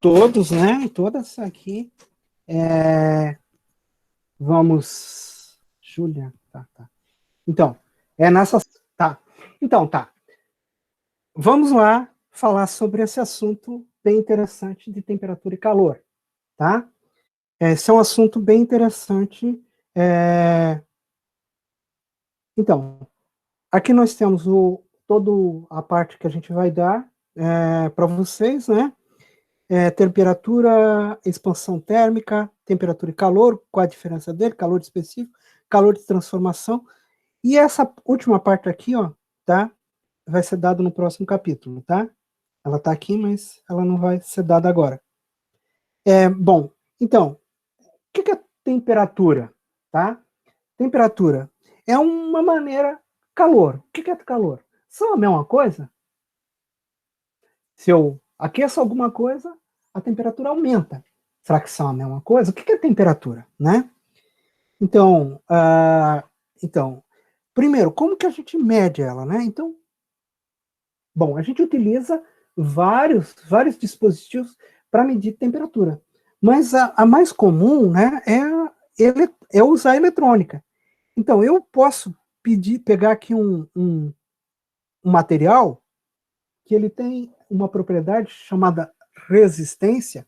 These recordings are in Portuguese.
todos, né? Todas aqui. Vamos. Júlia, tá. Então, nessas. Tá. Então, tá. Vamos lá falar sobre esse assunto bem interessante de temperatura e calor, tá? Esse é um assunto bem interessante. Então, aqui nós temos toda a parte que a gente vai dar para vocês, né? Temperatura, expansão térmica, temperatura e calor, qual a diferença dele, calor específico, calor de transformação. E essa última parte aqui, ó, tá? Vai ser dado no próximo capítulo, tá? Ela tá aqui, mas ela não vai ser dada agora. Bom, então, o que é temperatura, tá? Temperatura é uma maneira, calor. O que é calor? São a mesma coisa? Se eu aqueço alguma coisa, a temperatura aumenta. Será que são a mesma coisa? O que é temperatura, né? Então, primeiro, como que a gente mede ela, né? Então, bom, a gente utiliza vários dispositivos para medir temperatura, mas a mais comum, né, é usar a eletrônica. Então, eu posso pegar aqui um material que ele tem uma propriedade chamada resistência,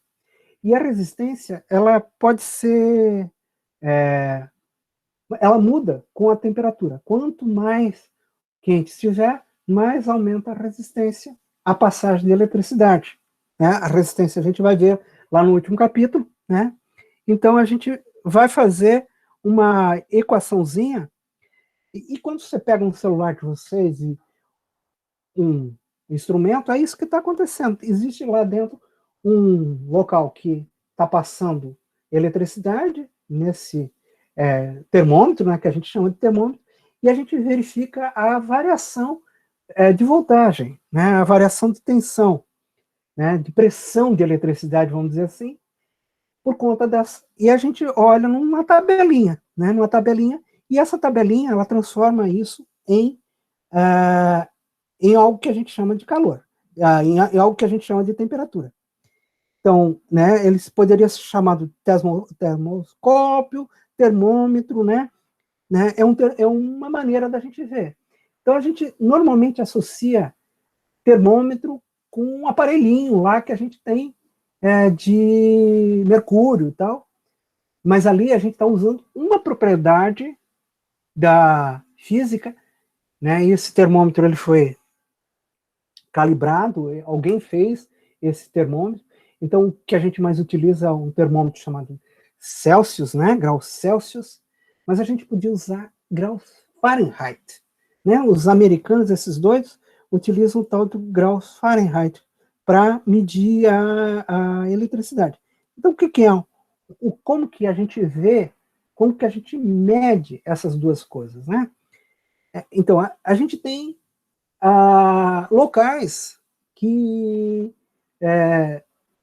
e a resistência, ela pode ser, ela muda com a temperatura. Quanto mais quente estiver, mais aumenta a resistência à passagem de eletricidade, né? A resistência a gente vai ver lá no último capítulo, né? Então a gente vai fazer uma equaçãozinha, e quando você pega um celular de vocês e um instrumento, é isso que está acontecendo. Existe lá dentro um local que está passando eletricidade nesse termômetro, né, que a gente chama de termômetro, e a gente verifica a variação de voltagem, né, a variação de tensão, né, de pressão de eletricidade, vamos dizer assim, por conta dessa. E a gente olha numa tabelinha, né, e essa tabelinha ela transforma isso em algo que a gente chama de calor, em algo que a gente chama de temperatura. Então, né, eles poderiam ser chamados de termoscópio, termômetro, né? É uma maneira da gente ver. Então, a gente normalmente associa termômetro com um aparelhinho lá que a gente tem de mercúrio e tal, mas ali a gente está usando uma propriedade da física, né? E esse termômetro ele foi calibrado, alguém fez esse termômetro. Então, o que a gente mais utiliza é um termômetro chamado Celsius, né? Graus Celsius, mas a gente podia usar graus Fahrenheit, né? Os americanos, esses dois, utilizam o tal do graus Fahrenheit para medir a eletricidade. Então, o que é? Como que a gente vê, como que a gente mede essas duas coisas, né? Então, a gente tem locais que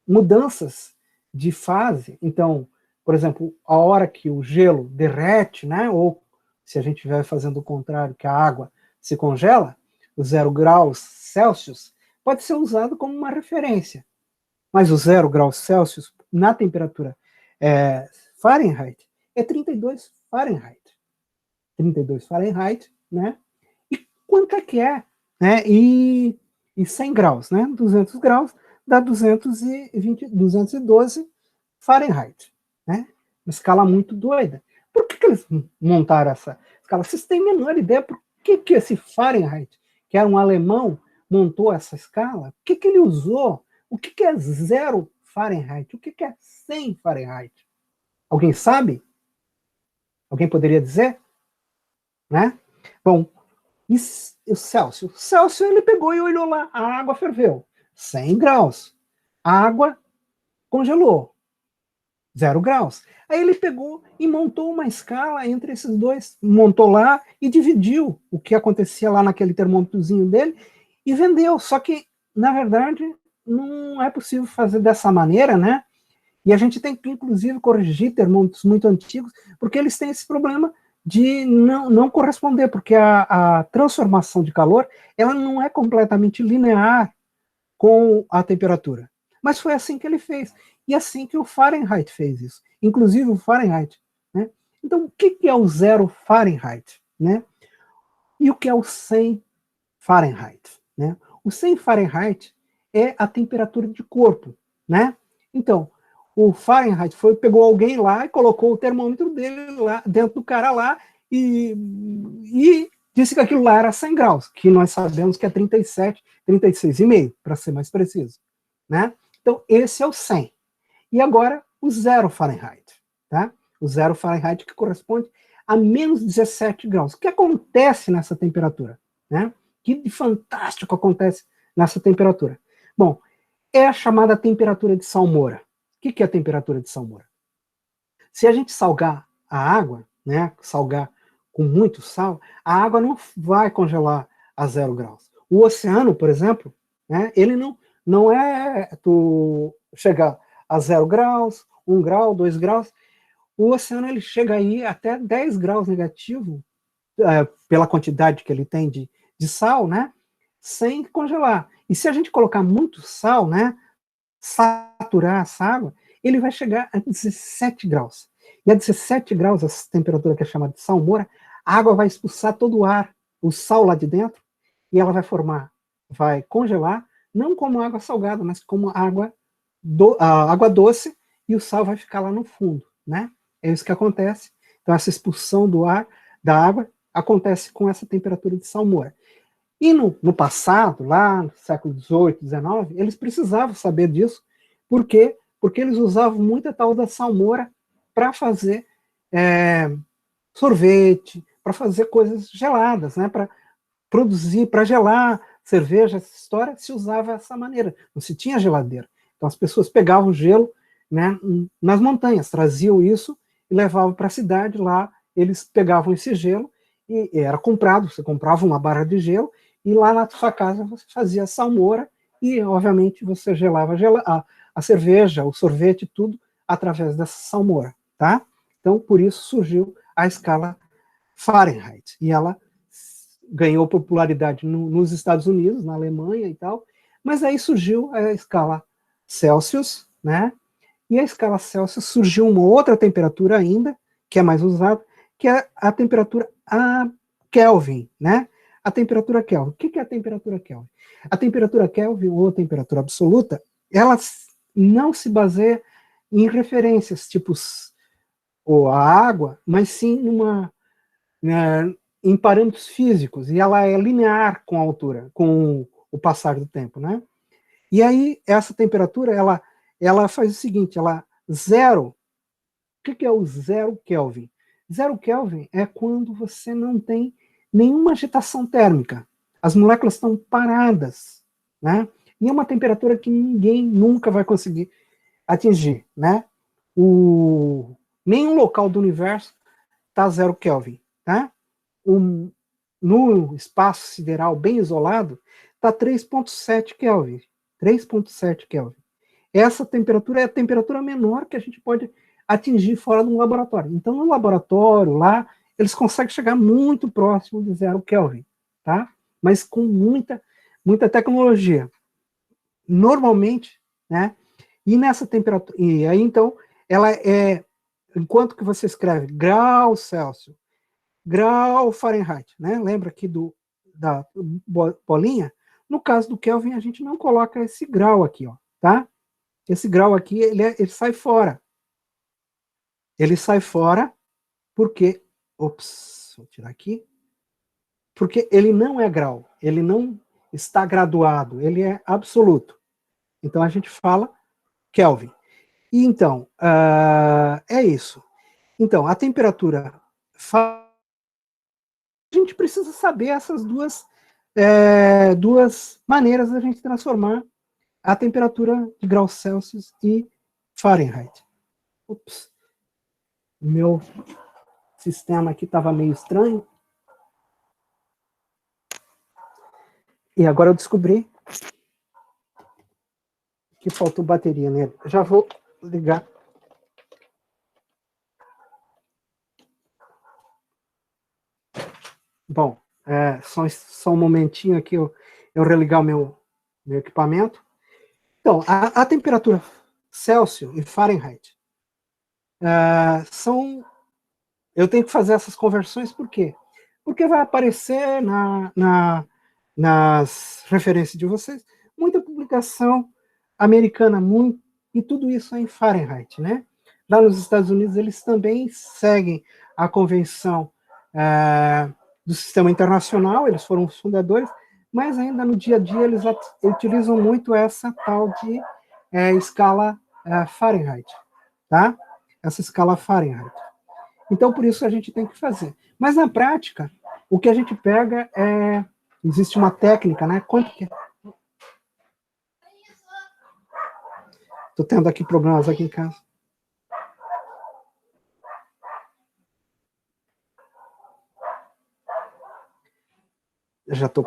mudanças de fase. Então, por exemplo, a hora que o gelo derrete, né, ou se a gente estiver fazendo o contrário, que a água se congela, o 0 graus Celsius pode ser usado como uma referência. Mas o 0 graus Celsius na temperatura Fahrenheit é 32 Fahrenheit. 32 Fahrenheit, né? E quanto é que é? Né? E 100 graus, né? 200 graus dá 212 Fahrenheit, né? Uma escala muito doida. Por que eles montaram essa escala? Vocês têm a menor ideia por que esse Fahrenheit, que era um alemão, montou essa escala? O que ele usou? O que é 0 Fahrenheit? O que é 100 Fahrenheit? Alguém sabe? Alguém poderia dizer? Né? Bom, e o Celsius? O Celsius, ele pegou e olhou lá, a água ferveu, 100 graus. A água congelou, 0 graus. Aí ele pegou e montou uma escala entre esses dois, montou lá e dividiu o que acontecia lá naquele termômetrozinho dele e vendeu. Só que, na verdade, não é possível fazer dessa maneira, né? E a gente tem que, inclusive, corrigir termômetros muito antigos, porque eles têm esse problema de não corresponder, porque a transformação de calor ela não é completamente linear com a temperatura. Mas foi assim que ele fez. E assim que o Fahrenheit fez isso. Inclusive o Fahrenheit. Né? Então, o que é o 0 Fahrenheit? Né? E o que é o 100 Fahrenheit? Né? O 100 Fahrenheit é a temperatura de corpo. Né? Então, o Fahrenheit pegou alguém lá e colocou o termômetro dele lá dentro do cara lá e disse que aquilo lá era 100 graus, que nós sabemos que é 37, 36,5, para ser mais preciso. Né? Então, esse é o 100. E agora, o 0 Fahrenheit. Tá? O 0 Fahrenheit que corresponde a menos 17 graus. O que acontece nessa temperatura? Né? O que de fantástico acontece nessa temperatura? Bom, é a chamada temperatura de salmoura. O que é a temperatura de salmoura? Se a gente salgar a água, né, salgar com muito sal, a água não vai congelar a 0 graus. O oceano, por exemplo, né, ele não é tu chegar a 0 graus, 1 grau, 2 graus. O oceano ele chega aí até 10 graus negativo, pela quantidade que ele tem de sal, né, sem congelar. E se a gente colocar muito sal, né, saturar essa água, ele vai chegar a 17 graus. E a 17 graus, essa temperatura que é chamada de salmoura, a água vai expulsar todo o ar, o sal lá de dentro, e ela vai congelar, não como água salgada, mas como água doce, e o sal vai ficar lá no fundo, né? É isso que acontece. Então, essa expulsão do ar, da água, acontece com essa temperatura de salmoura. E no passado, lá no século XVIII, XIX, eles precisavam saber disso. Por quê? Porque eles usavam muito a tal da salmoura para fazer sorvete, para fazer coisas geladas, né? Para produzir, para gelar cerveja, essa história se usava dessa maneira. Não se tinha geladeira. Então as pessoas pegavam gelo, né, nas montanhas, traziam isso e levavam para a cidade. Lá eles pegavam esse gelo e era comprado. Você comprava uma barra de gelo e lá na sua casa você fazia salmoura e, obviamente, você gelava a cerveja, o sorvete, tudo através dessa salmoura, tá? Então, por isso surgiu a escala Fahrenheit. E ela ganhou popularidade nos Estados Unidos, na Alemanha e tal, mas aí surgiu a escala Celsius, né? E a escala Celsius surgiu uma outra temperatura ainda, que é mais usada, que é a temperatura Kelvin, né? A temperatura Kelvin. O que é a temperatura Kelvin? A temperatura Kelvin, ou temperatura absoluta, ela não se baseia em referências, tipo ou a água, mas sim em parâmetros físicos, e ela é linear com a altura, com o passar do tempo, né? E aí, essa temperatura, ela faz o seguinte, ela zero. O que é o 0 Kelvin? 0 Kelvin é quando você não tem nenhuma agitação térmica. As moléculas estão paradas, né? E é uma temperatura que ninguém nunca vai conseguir atingir, né? Nenhum local do universo está 0 Kelvin, tá? No espaço sideral bem isolado, está 3,7 Kelvin. 3,7 Kelvin. Essa temperatura é a temperatura menor que a gente pode atingir fora de um laboratório. Então, no laboratório, lá, eles conseguem chegar muito próximo de 0 Kelvin, tá? Mas com muita tecnologia. Normalmente, né? E nessa temperatura, e aí então, ela enquanto que você escreve grau Celsius, grau Fahrenheit, né? Lembra aqui da bolinha? No caso do Kelvin, a gente não coloca esse grau aqui, ó, tá? Esse grau aqui, ele sai fora. Ele sai fora porque, ops, vou tirar aqui, porque ele não é grau, ele não está graduado, ele é absoluto. Então a gente fala Kelvin. E então, é isso. Então, a temperatura, a gente precisa saber essas duas maneiras da gente transformar a temperatura de graus Celsius e Fahrenheit. Ups, meu sistema aqui estava meio estranho. E agora eu descobri que faltou bateria nele. Já vou ligar. Bom, só um momentinho aqui eu religar o meu equipamento. Então, a temperatura Celsius e Fahrenheit são. Eu tenho que fazer essas conversões por quê? Porque vai aparecer nas referências de vocês muita publicação americana, muito, e tudo isso é em Fahrenheit, né? Lá nos Estados Unidos, eles também seguem a convenção do sistema internacional, eles foram os fundadores, mas ainda no dia a dia eles utilizam muito essa tal de escala Fahrenheit, tá? Essa escala Fahrenheit. Então, por isso a gente tem que fazer. Mas na prática, o que a gente pega é. Existe uma técnica, né? Quanto que. Estou tendo aqui problemas aqui em casa. Eu já estou.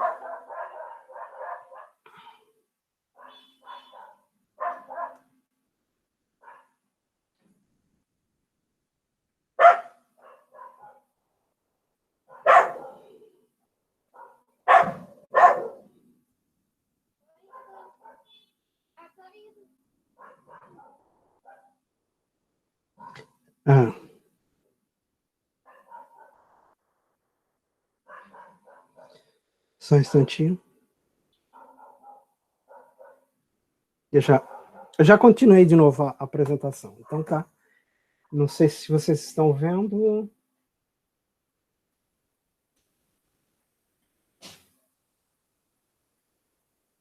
Ah, só um instantinho. Eu já continuei de novo a apresentação. Então tá. Não sei se vocês estão vendo.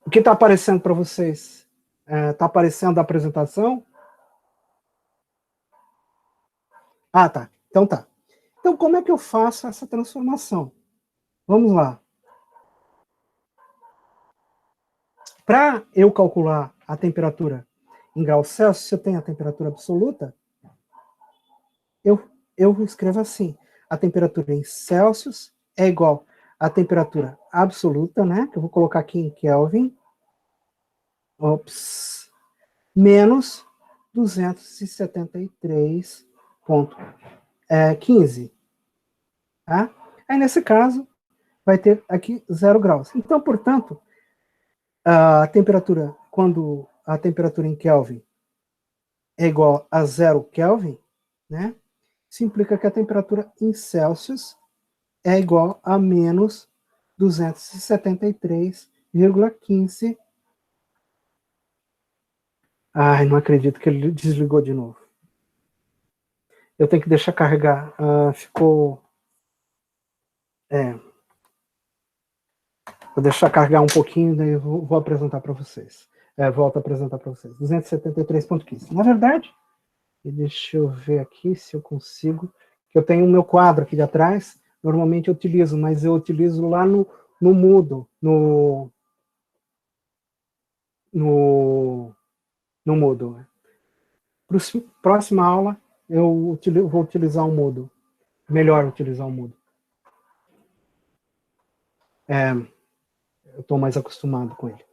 O que está aparecendo para vocês? Está aparecendo a apresentação? Ah, tá. Então tá. Então, como é que eu faço essa transformação? Vamos lá. Para eu calcular a temperatura em graus Celsius, se eu tenho a temperatura absoluta, eu escrevo assim: a temperatura em Celsius é igual à temperatura absoluta, né? Que eu vou colocar aqui em Kelvin, menos 273,15. Tá? Aí, nesse caso, vai ter aqui 0 graus. Então, portanto, a temperatura, quando a temperatura em Kelvin é igual a 0 Kelvin, né? Isso implica que a temperatura em Celsius é igual a menos 273,15. Ai, não acredito que ele desligou de novo. Eu tenho que deixar carregar. Ficou. Vou deixar carregar um pouquinho, daí eu vou apresentar para vocês. Volto a apresentar para vocês. 273,15. Na verdade, deixa eu ver aqui se eu consigo. Eu tenho o meu quadro aqui de atrás. Normalmente eu utilizo, mas eu utilizo lá no Moodle, no Moodle. Próxima aula, eu vou utilizar o Moodle. Melhor utilizar o Moodle. Eu estou mais acostumado com ele.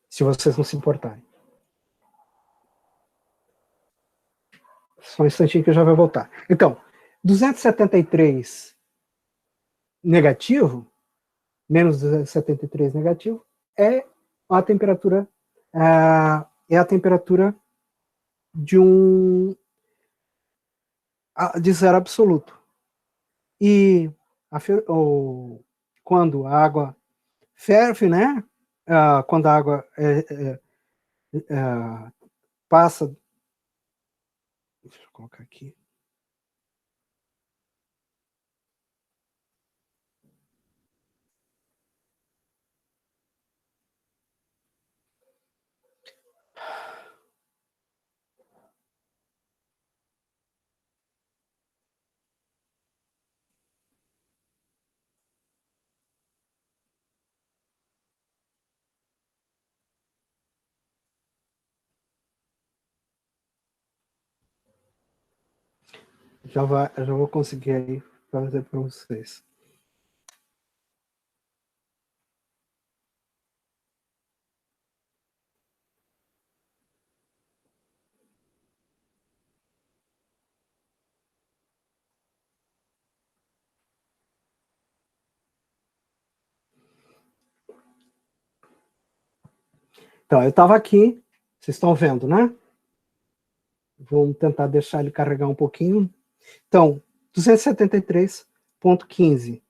Se vocês não se importarem. Só um instantinho que eu já vou voltar. Então, 273 negativo, menos 273 negativo, é a temperatura, é a temperatura de zero absoluto. E quando a água ferve, né? Quando a água passa. Deixa eu colocar aqui. Já vou conseguir aí fazer para vocês. Então, eu estava aqui, vocês estão vendo, né? Vamos tentar deixar ele carregar um pouquinho. Então, 273,15.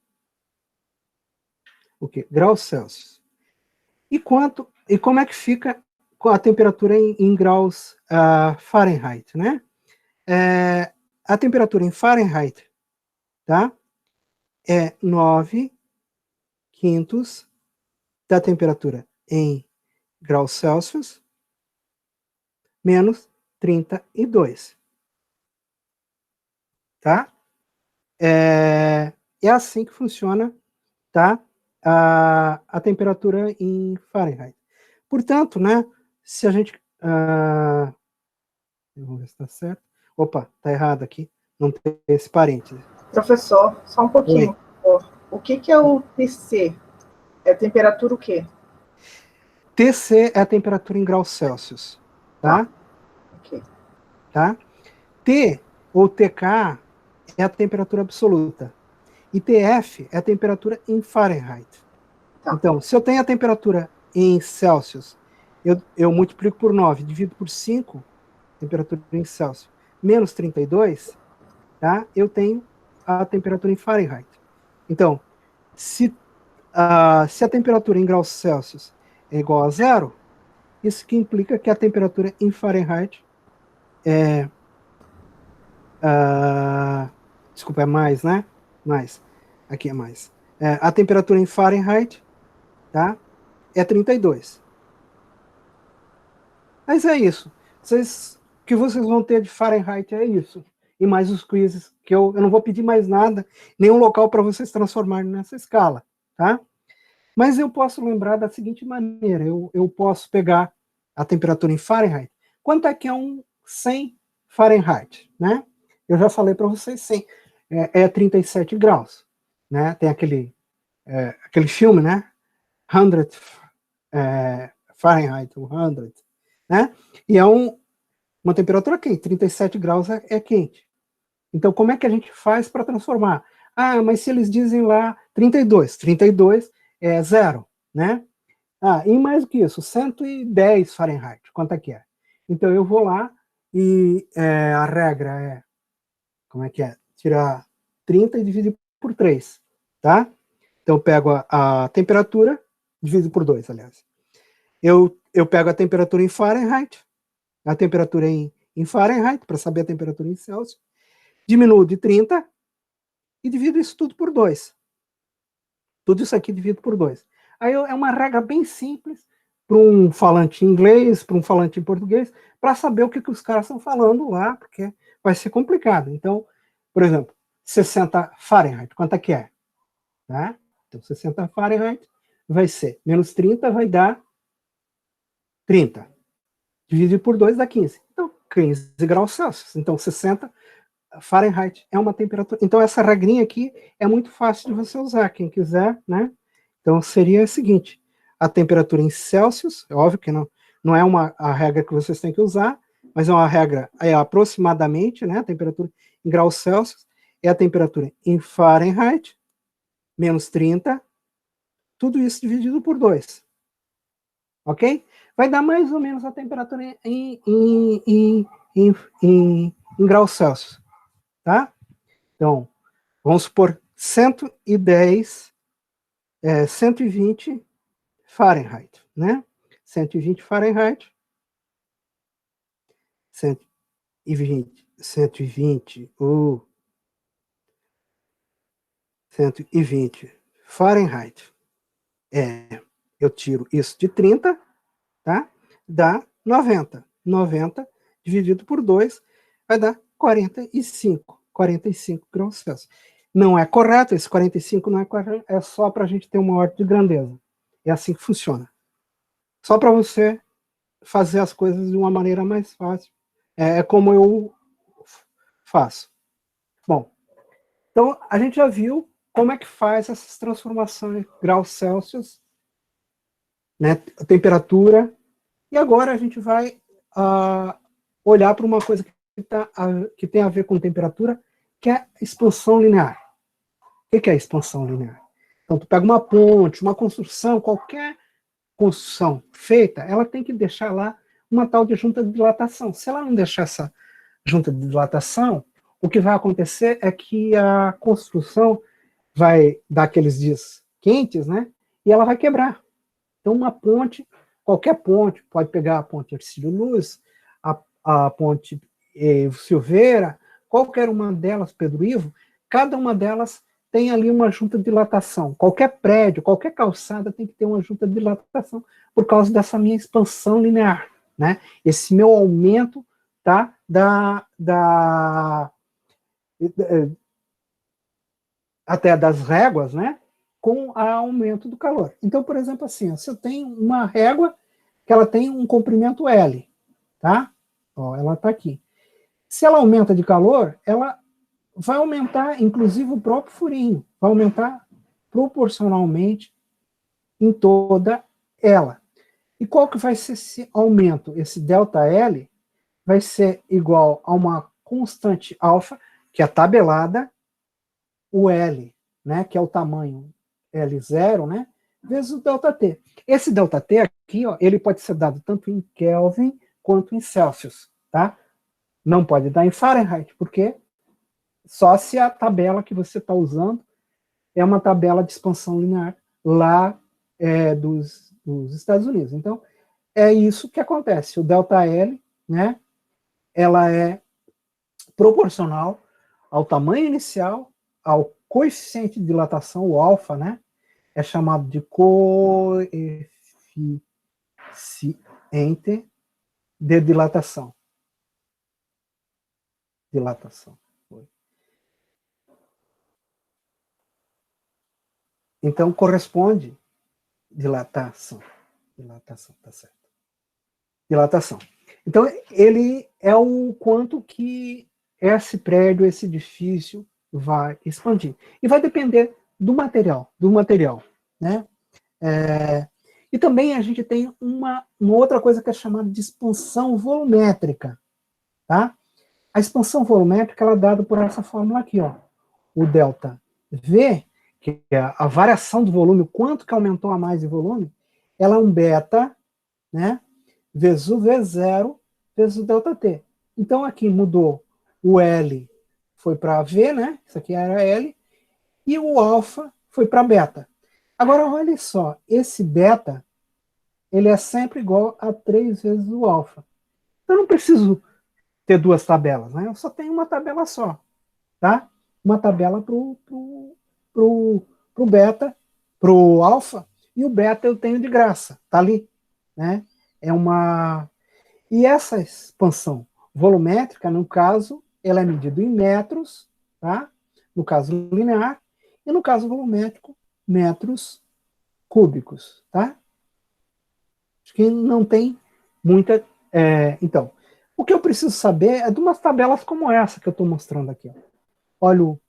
O quê? Graus Celsius. E como é que fica a temperatura em graus Fahrenheit, né? A temperatura em Fahrenheit, tá? É 9/5 da temperatura em graus Celsius menos 32, tá? É assim que funciona, tá? A temperatura em Fahrenheit. Portanto, né, se a gente... vamos ver se está certo. Opa, está errado aqui. Não tem esse parêntese. Professor, só um pouquinho. O que é o TC? É temperatura o quê? TC é a temperatura em graus Celsius, tá? Ok. Tá? T ou TK é a temperatura absoluta. E TF é a temperatura em Fahrenheit. Tá. Então, se eu tenho a temperatura em Celsius, eu multiplico por 9, divido por 5, temperatura em Celsius, menos 32, tá? Eu tenho a temperatura em Fahrenheit. Então, se a temperatura em graus Celsius é igual a zero, isso que implica que a temperatura em Fahrenheit desculpa, é mais, né? Mais. Aqui é mais. A temperatura em Fahrenheit, tá? É 32. Mas é isso. O que vocês vão ter de Fahrenheit é isso. E mais os quizzes, que eu não vou pedir mais nada, nenhum local para vocês transformarem nessa escala, tá? Mas eu posso lembrar da seguinte maneira, eu posso pegar a temperatura em Fahrenheit. Quanto é que é um 100 Fahrenheit, né? Eu já falei para vocês, 100 é 37 graus, né? Tem aquele filme, né? 100 Fahrenheit, 100, né? E é uma temperatura quente, 37 graus é quente. Então, como é que a gente faz para transformar? Mas se eles dizem lá 32 é zero, né? E mais do que isso, 110 Fahrenheit, quanto é que é? Então, eu vou lá e a regra é, como é que é? Tirar 30 e dividir por 3, tá? Então, eu pego a temperatura, divido por 2, aliás. Eu pego a temperatura em Fahrenheit, a temperatura em Fahrenheit, para saber a temperatura em Celsius, diminuo de 30 e divido isso tudo por 2. Tudo isso aqui divido por 2. Aí é uma regra bem simples para um falante em inglês, para um falante em português, para saber o que os caras estão falando lá, porque vai ser complicado. Então, por exemplo, 60 Fahrenheit, quanto é que é? Tá? Então, 60 Fahrenheit vai ser menos 30, vai dar 30. Dividido por 2 dá 15. Então, 15 graus Celsius. Então, 60 Fahrenheit é uma temperatura. Então, essa regrinha aqui é muito fácil de você usar, quem quiser, né? Então, seria o seguinte: a temperatura em Celsius, é óbvio que não é a regra que vocês têm que usar, mas é uma regra aproximadamente, né? A temperatura em graus Celsius é a temperatura em Fahrenheit, menos 30, tudo isso dividido por 2. Ok? Vai dar mais ou menos a temperatura em graus Celsius. Tá? Então, vamos supor 110, 120 Fahrenheit, né? 120 Fahrenheit, 120, 120 Fahrenheit. Eu tiro isso de 30, tá? Dá 90. 90 dividido por 2 vai dar 45 graus Celsius. Não é correto, esse 45 não é correto, é só para a gente ter uma ordem de grandeza. É assim que funciona. Só para você fazer as coisas de uma maneira mais fácil. É como eu faço. Bom, então a gente já viu como é que faz essas transformações em graus Celsius, né, a temperatura, e agora a gente vai olhar para uma coisa que tem a ver com temperatura, que é a expansão linear. O que é a expansão linear? Então, tu pega uma ponte, uma construção, qualquer construção feita, ela tem que deixar lá uma tal de junta de dilatação. Se ela não deixar essa junta de dilatação, o que vai acontecer é que a construção vai dar aqueles dias quentes, né? E ela vai quebrar. Então, uma ponte, qualquer ponte, pode pegar a ponte Hercílio Luz, a ponte Silveira, qualquer uma delas, Pedro Ivo, cada uma delas tem ali uma junta de dilatação. Qualquer prédio, qualquer calçada tem que ter uma junta de dilatação por causa dessa minha expansão linear, né? Esse meu aumento, tá, até das réguas, né, com o aumento do calor. Então, por exemplo, assim, se eu tenho uma régua que ela tem um comprimento L, tá? Ó, ela está aqui. Se ela aumenta de calor, ela vai aumentar, inclusive, o próprio furinho, vai aumentar proporcionalmente em toda ela. E qual que vai ser esse aumento? Esse ΔL vai ser igual a uma constante alfa, que é tabelada, o L, né, que é o tamanho L0, né, vezes o ΔT. Esse ΔT aqui, ó, ele pode ser dado tanto em Kelvin quanto em Celsius, tá? Não pode dar em Fahrenheit, porque só se a tabela que você está usando é uma tabela de expansão linear lá dos Estados Unidos. Então, é isso que acontece. O ΔL, né, ela é proporcional ao tamanho inicial, ao coeficiente de dilatação, o alfa, né, é chamado de coeficiente de dilatação. Dilatação. Então, corresponde dilatação. Dilatação, tá certo. Dilatação. Então, ele é o quanto que esse prédio, esse edifício vai expandir. E vai depender do material, né? E também a gente tem uma outra coisa que é chamada de expansão volumétrica, tá? A expansão volumétrica ela é dada por essa fórmula aqui, ó. O ΔV, que é a variação do volume, o quanto que aumentou a mais de volume, ela é um beta, né, vezes o V0 vezes o ΔT. Então aqui mudou o L, foi para V, né, isso aqui era L, e o alfa foi para beta. Agora olha só, esse beta, ele é sempre igual a 3 vezes o alfa. Eu não preciso ter duas tabelas, né, eu só tenho uma tabela só, tá? Uma tabela pro beta, pro alfa, e o beta eu tenho de graça, tá ali, né? É uma... E essa expansão volumétrica, no caso, ela é medida em metros, tá? No caso linear, e no caso volumétrico, metros cúbicos, tá? Acho que não tem muita... então, o que eu preciso saber é de umas tabelas como essa que eu estou mostrando aqui. Ó. Olha o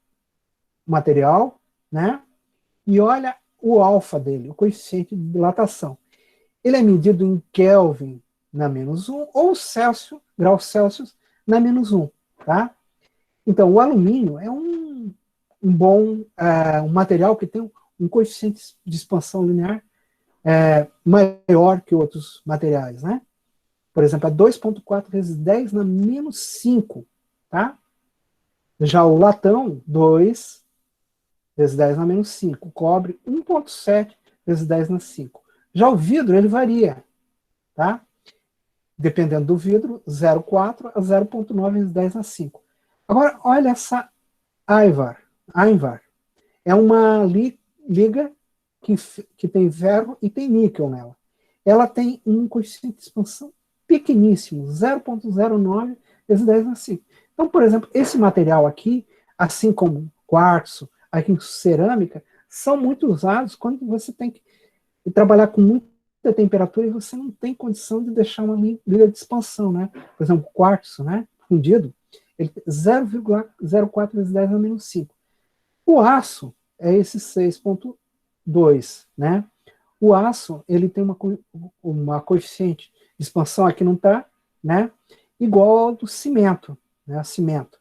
material, né? E olha o alfa dele, o coeficiente de dilatação. Ele é medido em Kelvin na -1 ou Celsius, graus Celsius na -1, tá? Então, o alumínio é um bom um material que tem um coeficiente de expansão linear maior que outros materiais, né? Por exemplo, é 2,4 vezes 10 na -5, tá? Já o latão, 2 vezes 10 na -5. O cobre, 1,7 vezes 10 na 5. Já o vidro, ele varia, tá? Dependendo do vidro, 0,4 a 0,9 vezes 10 na 5. Agora, olha essa Ainvar. É uma liga que tem ferro e tem níquel nela. Ela tem um coeficiente de expansão pequeníssimo, 0,09 vezes 10 na 5. Então, por exemplo, esse material aqui, assim como quartzo, aqui em cerâmica, são muito usados quando você tem que trabalhar com muita temperatura e você não tem condição de deixar uma liga de expansão, né? Por exemplo, quartzo, né, fundido, ele 0,04 vezes 10 na -5. O aço é esse 6,2, né? O aço, ele tem uma coeficiente de expansão, aqui não está, né? Igual ao do cimento, né? Cimento.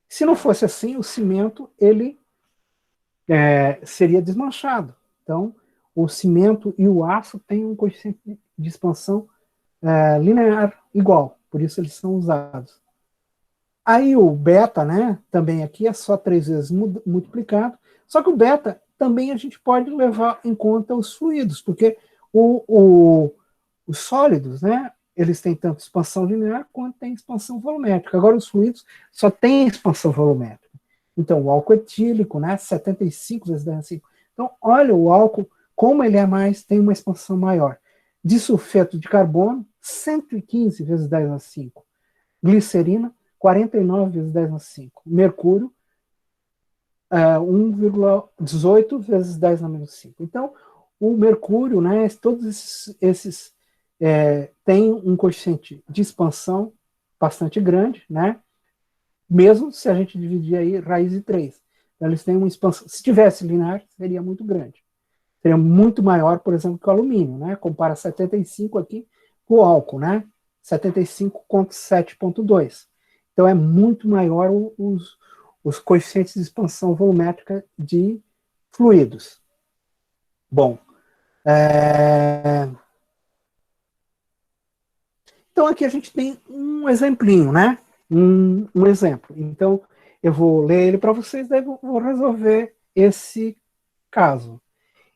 Se não fosse assim, o cimento, ele seria desmanchado. Então, o cimento e o aço têm um coeficiente de expansão linear igual, por isso eles são usados. Aí o beta, né, também aqui é só 3 vezes multiplicado, só que o beta também a gente pode levar em conta os fluidos, porque os sólidos, né, eles têm tanto expansão linear quanto tem expansão volumétrica. Agora os fluidos só têm expansão volumétrica. Então o álcool etílico, né, 75 vezes 10 a 5. Então olha o álcool, como ele é mais, tem uma expansão maior. Disulfeto de carbono, 115 vezes 10 a 5. Glicerina, 49 vezes 10 a 5. Mercúrio, 1,18 vezes 10 a menos 5. Então, o mercúrio, né, todos esses têm um coeficiente de expansão bastante grande, né, mesmo se a gente dividir aí raiz de 3. Então, eles têm uma expansão, se tivesse linear, seria muito grande. Seria muito maior, por exemplo, que o alumínio, né, compara 75 aqui com o álcool, né, 75 contra 7,2. Então, é muito maior os coeficientes de expansão volumétrica de fluidos. Bom, então aqui a gente tem um exemplinho, né? Um exemplo. Então, eu vou ler ele para vocês, daí vou resolver esse caso.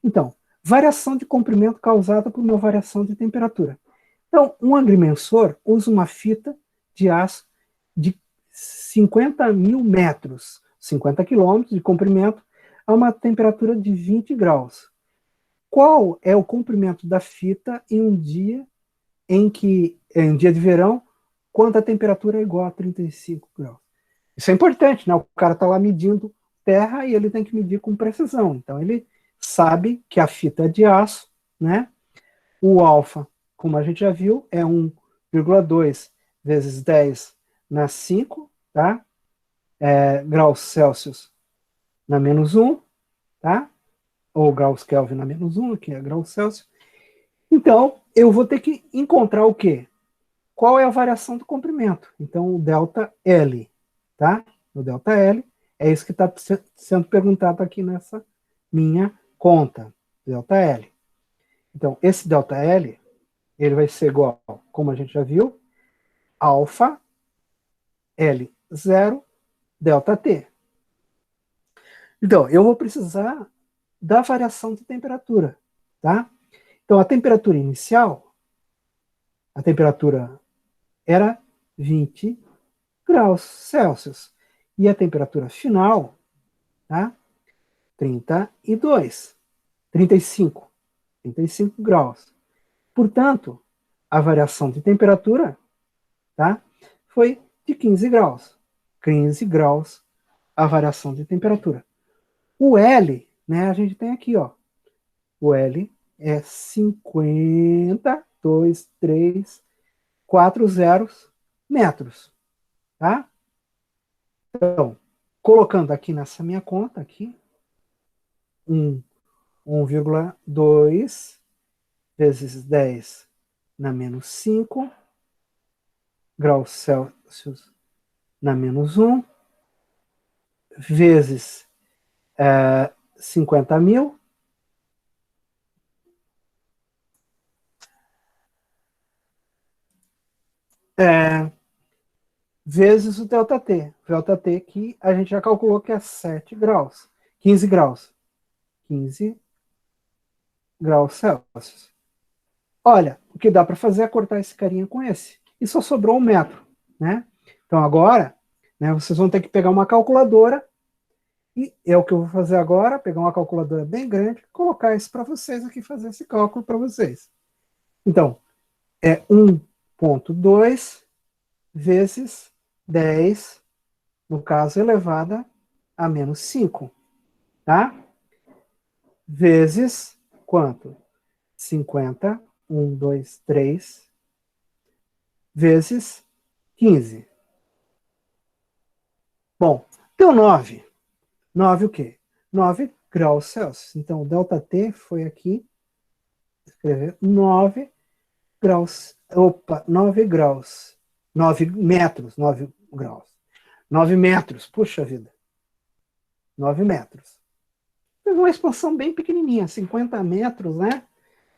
Então, variação de comprimento causada por uma variação de temperatura. Então, um agrimensor usa uma fita de aço de 50 mil metros, 50 quilômetros de comprimento, a uma temperatura de 20 graus. Qual é o comprimento da fita em um dia em um dia de verão, quando a temperatura é igual a 35 graus? Isso é importante, né? O cara está lá medindo terra e ele tem que medir com precisão. Então ele sabe que a fita é de aço, né? O alfa, como a gente já viu, é 1,2 vezes 10 na 5, tá? Graus Celsius na menos 1, tá? Ou graus Kelvin na menos 1, que é graus Celsius. Então, eu vou ter que encontrar o quê? Qual é a variação do comprimento? Então, o delta L, tá? O delta L é isso que está sendo perguntado aqui nessa minha conta, delta L. Então, esse delta L, ele vai ser igual, como a gente já viu, alfa L0 delta T. Então, eu vou precisar da variação de temperatura, tá? Então, a temperatura inicial, a temperatura era 20 graus Celsius. E a temperatura final, tá? 32, 35 graus. Portanto, a variação de temperatura, tá? Foi de 15 graus. 15 graus a variação de temperatura. O L, né, a gente tem aqui, ó. O L é 50, 2, 3, 4 zeros metros, tá? Então, colocando aqui nessa minha conta, aqui, 1,2 vezes 10 na menos 5 graus Celsius na menos 1, vezes 50 mil, vezes o ΔT. O ΔT que a gente já calculou que é 7 graus. 15 graus. 15 graus Celsius. Olha, o que dá para fazer é cortar esse carinha com esse. E só sobrou 1 metro, né? Então agora, né, vocês vão ter que pegar uma calculadora, e é o que eu vou fazer agora, pegar uma calculadora bem grande, colocar isso para vocês aqui, fazer esse cálculo para vocês. Então, é 1,2 vezes 10, no caso, elevada a menos 5, tá? Vezes quanto? 50, 1, 2, 3, vezes 15. Bom, deu 9. 9 o quê? 9 graus Celsius. Então, o ΔT foi aqui, escrever 9 graus, 9 graus, 9 metros, 9 graus. 9 metros, puxa vida. 9 metros. fez uma expansão bem pequenininha, 50 metros, né?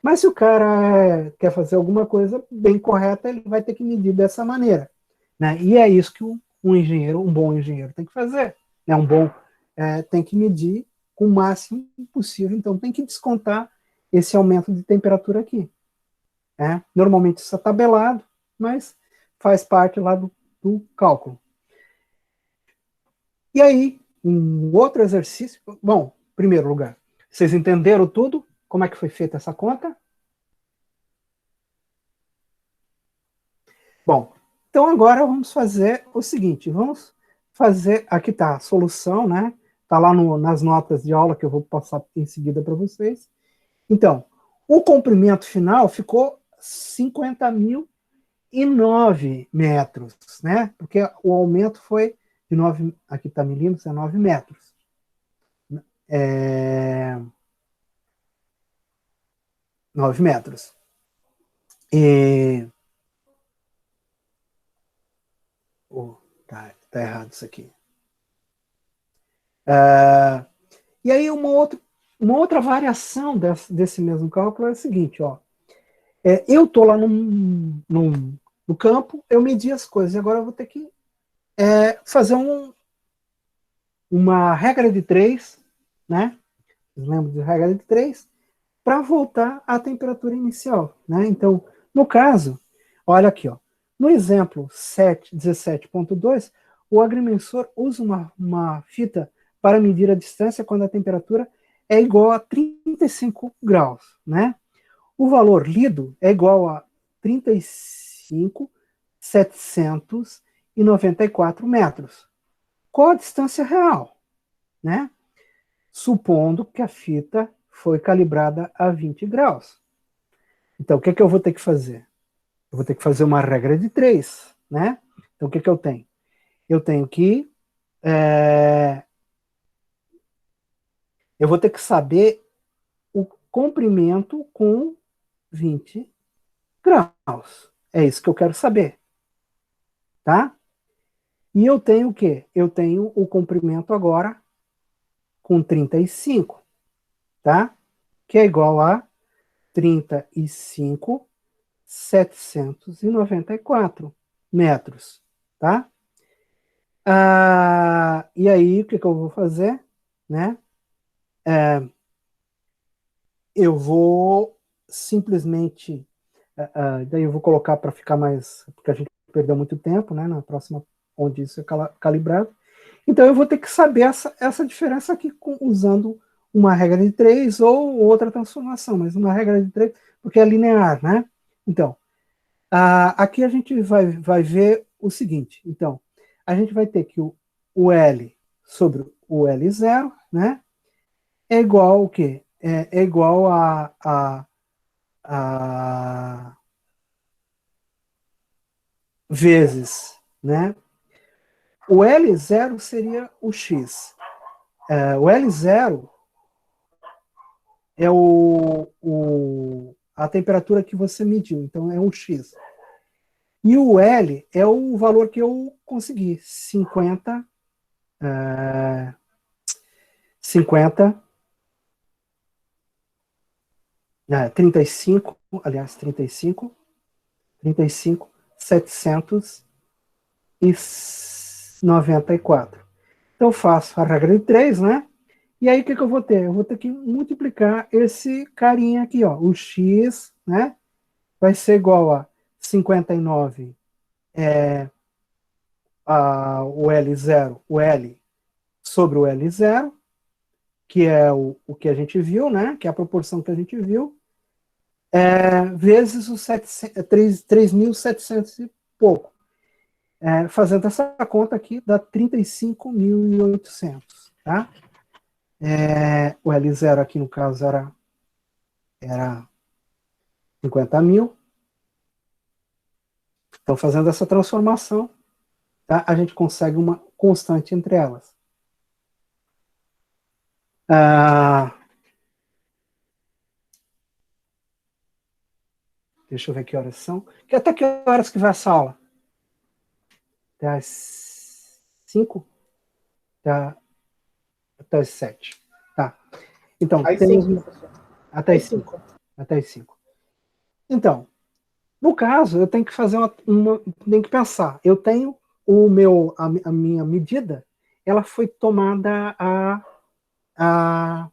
Mas se o cara quer fazer alguma coisa bem correta, ele vai ter que medir dessa maneira, né? E é isso que um engenheiro, um bom engenheiro tem que fazer, né? Tem que medir com o máximo possível, então tem que descontar esse aumento de temperatura aqui, né? Normalmente isso é tabelado, mas faz parte lá do cálculo. E aí, um outro exercício, bom, em primeiro lugar, vocês entenderam tudo? Como é que foi feita essa conta? Bom, então agora vamos fazer o seguinte, vamos fazer, aqui está a solução, né? Está lá nas notas de aula que eu vou passar em seguida para vocês. Então, o comprimento final ficou 50.009 metros, né? Porque o aumento foi de 9, aqui está milímetros, é 9 metros. É, 9 metros. E, oh, tá errado isso aqui. E aí uma outra variação desse mesmo cálculo é o seguinte, ó. Eu estou lá no campo, eu medi as coisas, e agora eu vou ter que fazer uma regra de 3, né? Vocês lembram de regra de 3? Para voltar à temperatura inicial, né? Então, no caso, olha aqui, ó. No exemplo 17.2, o agrimensor usa uma fita para medir a distância quando a temperatura é igual a 35 graus, né? O valor lido é igual a 35.794 metros. Qual a distância real, né? Supondo que a fita foi calibrada a 20 graus. Então, o que eu vou ter que fazer? Eu vou ter que fazer uma regra de 3, né? Então, o que eu tenho? Eu tenho que... eu vou ter que saber o comprimento com 20 graus. É isso que eu quero saber, tá? E eu tenho o quê? Eu tenho o comprimento agora com 35, tá? Que é igual a 35.794 metros, tá? E aí, o que eu vou fazer, né? Eu vou simplesmente, daí eu vou colocar para ficar mais, porque a gente perdeu muito tempo, né? Na próxima, onde isso é calibrado. Então eu vou ter que saber essa diferença aqui usando uma regra de 3 ou outra transformação, mas uma regra de 3 porque é linear, né? Então, aqui a gente vai ver o seguinte. Então, a gente vai ter que o L sobre o L0, né? É igual ao quê? É igual a vezes, né? O L0 seria o X. O L0 é a temperatura que você mediu, então é um X. E o L é o valor que eu consegui, 50, 35, aliás, 35.794. Então eu faço a regra de 3, né? E aí o que eu vou ter? Eu vou ter que multiplicar esse carinha aqui, ó, o X, né? Vai ser igual a 59 o L0, o L sobre o L0, que é o que a gente viu, né? Que é a proporção que a gente viu, vezes os 3.700 e pouco. Fazendo essa conta aqui, dá 35.800, tá? O L0 aqui, no caso, era 50 mil. Então, fazendo essa transformação, tá? A gente consegue uma constante entre elas. Deixa eu ver que horas são. Até que horas que vai essa aula? Até às 5? Até às 7. Tá. Então, Às temos 5, professor. até Às as 5. 5. Até as 5. Então, no caso, eu tenho que fazer tenho que pensar. Eu tenho a minha medida, ela foi tomada a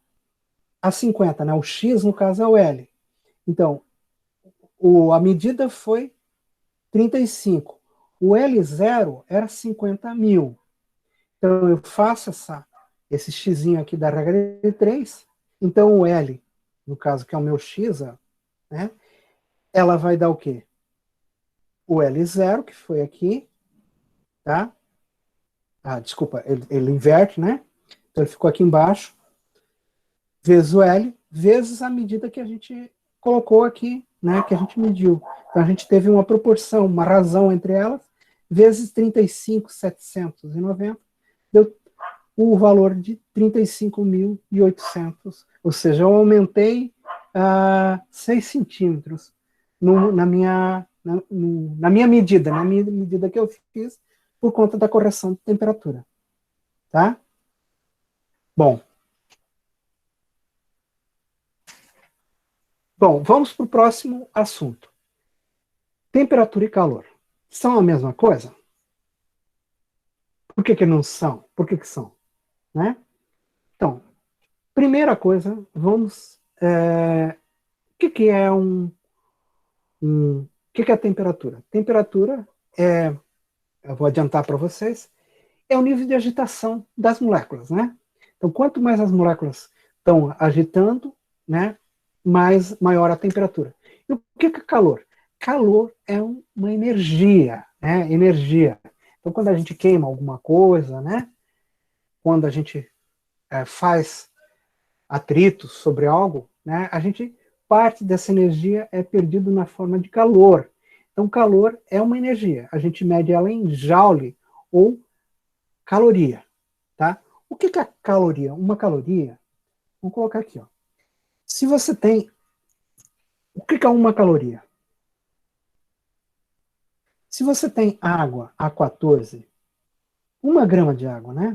50, né? O X, no caso, é o L. Então, a medida foi 35. O L0 era 50 mil. Então, eu faço esse X aqui da regra de 3. Então, o L, no caso, que é o meu X, né? Ela vai dar o quê? O L0, que foi aqui, tá? Desculpa, ele inverte, né? Então, ele ficou aqui embaixo, vezes o L, vezes a medida que a gente colocou aqui, né? Que a gente mediu. Então, a gente teve uma proporção, uma razão entre elas, vezes 35.790, deu o valor de 35.800. Ou seja, eu aumentei 6 centímetros na minha medida que eu fiz por conta da correção de temperatura. Tá? Bom, vamos para o próximo assunto. Temperatura e calor. São a mesma coisa? Por que não são? Por que são? Né? Então, primeira coisa, vamos... o que é o que é a temperatura? Temperatura eu vou adiantar para vocês, é o nível de agitação das moléculas, né? Então, quanto mais as moléculas estão agitando, né, maior a temperatura. E o que é calor? Calor é uma energia, né? Energia. Então, quando a gente queima alguma coisa, né? Quando a gente faz atritos sobre algo, né? A gente parte dessa energia é perdido na forma de calor. Então, calor é uma energia. A gente mede ela em joule ou caloria, tá? O que é caloria? Uma caloria, vamos colocar aqui, ó. Se você tem, o que é uma caloria? Se você tem água a 14, 1 grama de água, né?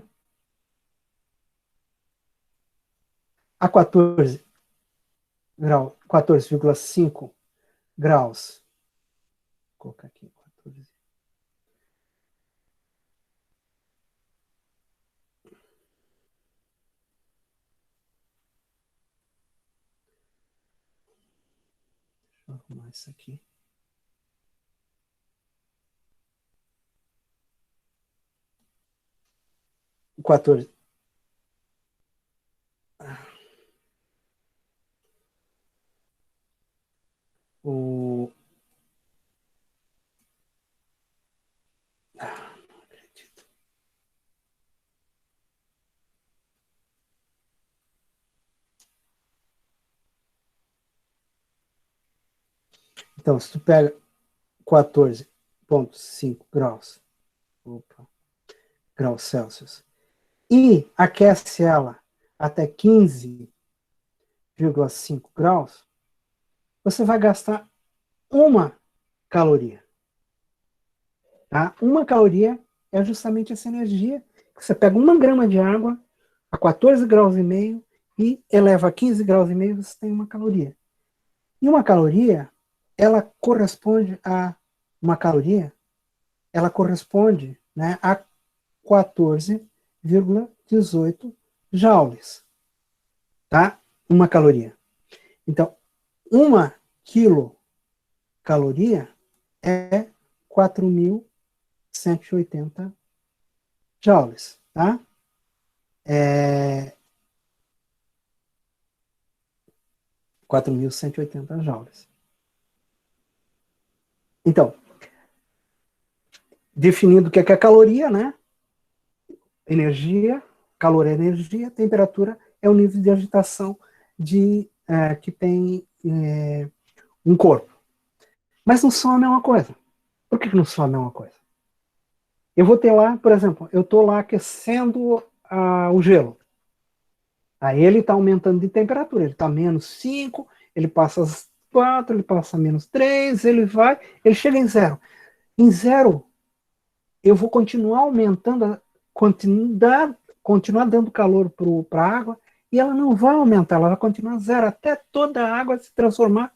A 14 graus, 14,5 graus. Vou colocar aqui 14. Deixa eu arrumar isso aqui. O 14. O não acredito. Então, se tu pega 14,5 graus, graus Celsius, e aquece ela até 15,5 graus, você vai gastar 1 caloria. Tá? 1 caloria é justamente essa energia que você pega 1 grama de água a 14 graus e meio e eleva a 15 graus e meio, você tem 1 caloria. E 1 caloria, ela corresponde a 1 caloria, ela corresponde, né, a 14,18 joules. Tá? 1 caloria. Então, 1 quilocaloria é 4.180 joules, tá? 4.180 joules. Então, definindo o que é caloria, né? Energia, calor é energia, temperatura é o nível de agitação que tem um corpo. Mas não são a mesma coisa. Por que não são a mesma coisa? Eu vou ter lá, por exemplo, eu estou lá aquecendo o gelo. Aí ele está aumentando de temperatura, ele está -5, ele passa as 4, ele passa -3, ele chega em 0. Em 0, eu vou continuar aumentando, continuar dando calor para a água, e ela não vai aumentar, ela vai continuar zero até toda a água se transformar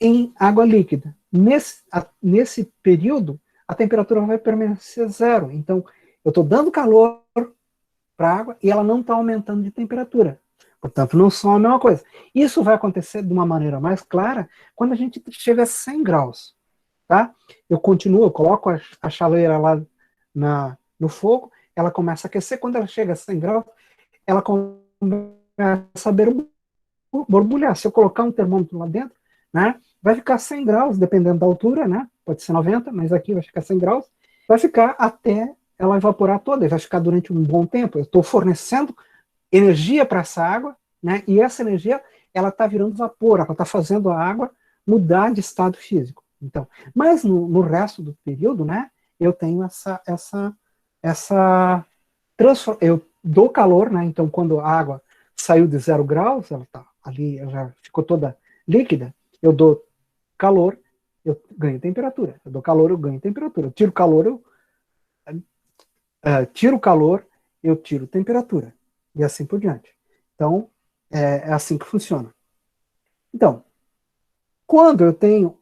em água líquida. Nesse período, a temperatura vai permanecer zero. Então, eu estou dando calor para a água e ela não está aumentando de temperatura. Portanto, não são a mesma coisa. Isso vai acontecer de uma maneira mais clara quando a gente chega a 100 graus. Tá? Eu continuo, eu coloco a chaleira lá no fogo, ela começa a aquecer. Quando ela chega a 100 graus, ela começa a borbulhar. Se eu colocar um termômetro lá dentro, né, vai ficar 100 graus, dependendo da altura, né? Pode ser 90, mas aqui vai ficar 100 graus. Vai ficar até ela evaporar toda, e vai ficar durante um bom tempo. Eu estou fornecendo energia para essa água, né? E essa energia, ela está virando vapor, ela está fazendo a água mudar de estado físico. Então, mas no resto do período, né? Eu tenho eu dou calor, né? Então, quando a água saiu de 0 graus, ela tá ali, ela já ficou toda líquida, eu dou calor, eu ganho temperatura. Eu dou calor, eu ganho temperatura. Eu tiro calor, tiro calor, eu tiro temperatura. E assim por diante. Então, é assim que funciona. Então, quando eu tenho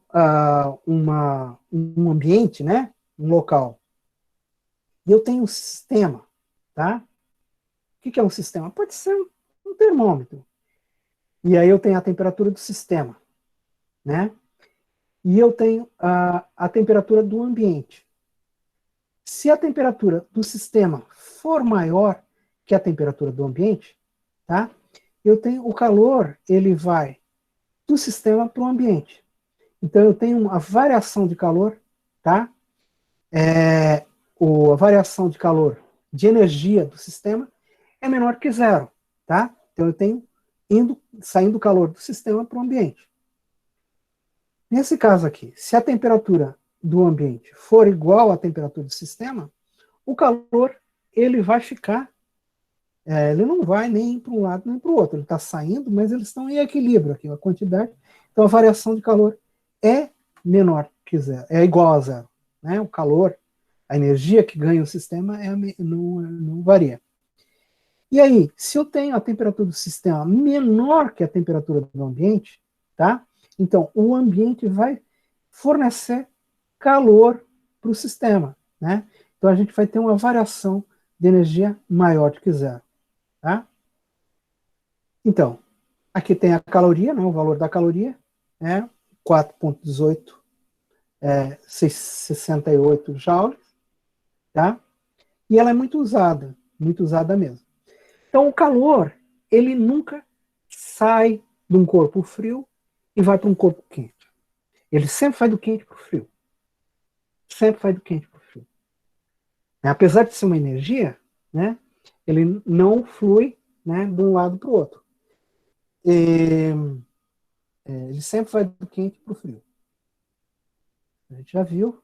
um ambiente, né, um local, e eu tenho um sistema, tá? O que é um sistema? Pode ser um termômetro. E aí eu tenho a temperatura do sistema, né? E eu tenho a temperatura do ambiente. Se a temperatura do sistema for maior que a temperatura do ambiente, tá? Eu tenho o calor, ele vai do sistema para o ambiente. Então eu tenho uma variação de calor, tá? A variação de calor de energia do sistema é menor que zero, tá? Então eu tenho saindo o calor do sistema para o ambiente. Nesse caso aqui, se a temperatura do ambiente for igual à temperatura do sistema, o calor ele vai ficar, ele não vai nem para um lado nem para o outro, ele está saindo, mas eles estão em equilíbrio aqui, a quantidade. Então a variação de calor é menor que zero, é igual a zero, né? O calor, a energia que ganha o sistema não varia. E aí, se eu tenho a temperatura do sistema menor que a temperatura do ambiente, tá? Então, o ambiente vai fornecer calor para o sistema, né? Então, a gente vai ter uma variação de energia maior do que zero, tá? Então, aqui tem a caloria, né? O valor da caloria, né? 4,18, 68 joules, tá? E ela é muito usada mesmo. Então, o calor, ele nunca sai de um corpo frio e vai para um corpo quente. Ele sempre vai do quente para o frio. Sempre vai do quente para o frio. Apesar de ser uma energia, né, ele não flui, né, de um lado para o outro. Ele sempre vai do quente para o frio. A gente já viu.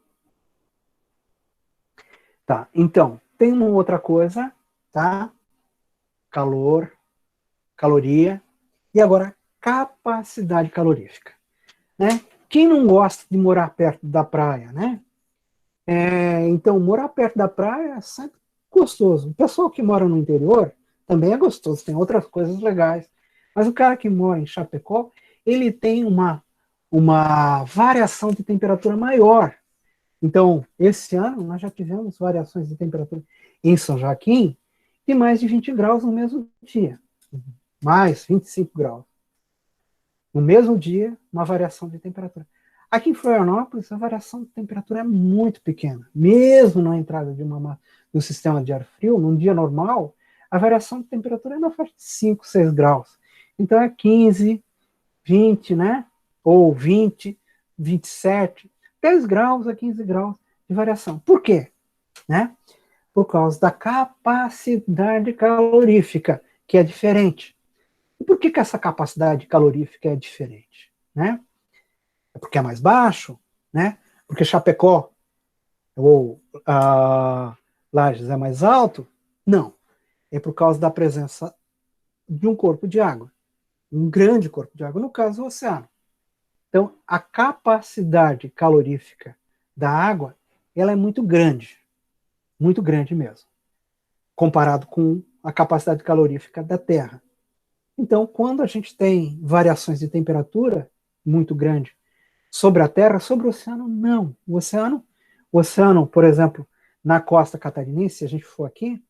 Tá, então, tem uma outra coisa, tá? Calor, caloria, e agora capacidade calorífica, né? Quem não gosta de morar perto da praia, né? Então, morar perto da praia é sempre gostoso. O pessoal que mora no interior também é gostoso, tem outras coisas legais. Mas o cara que mora em Chapecó, ele tem uma variação de temperatura maior. Então, esse ano, nós já tivemos variações de temperatura em São Joaquim de mais de 20 graus no mesmo dia. Mais 25 graus. No mesmo dia, uma variação de temperatura. Aqui em Florianópolis, a variação de temperatura é muito pequena. Mesmo na entrada de um sistema de ar frio, num dia normal, a variação de temperatura é na faixa de 5, 6 graus. Então é 15, 20, né? Ou 20, 27, 10 graus a 15 graus de variação. Por quê? Né? Por causa da capacidade calorífica, que é diferente. E por que essa capacidade calorífica é diferente? Né? É porque é mais baixo? Né? Porque Chapecó ou Lages é mais alto? Não. É por causa da presença de um corpo de água. Um grande corpo de água, no caso, o oceano. Então, a capacidade calorífica da água, ela é muito grande mesmo, comparado com a capacidade calorífica da Terra. Então, quando a gente tem variações de temperatura muito grande sobre a Terra, sobre o oceano, não. O oceano, por exemplo, na costa catarinense, se a gente for aqui,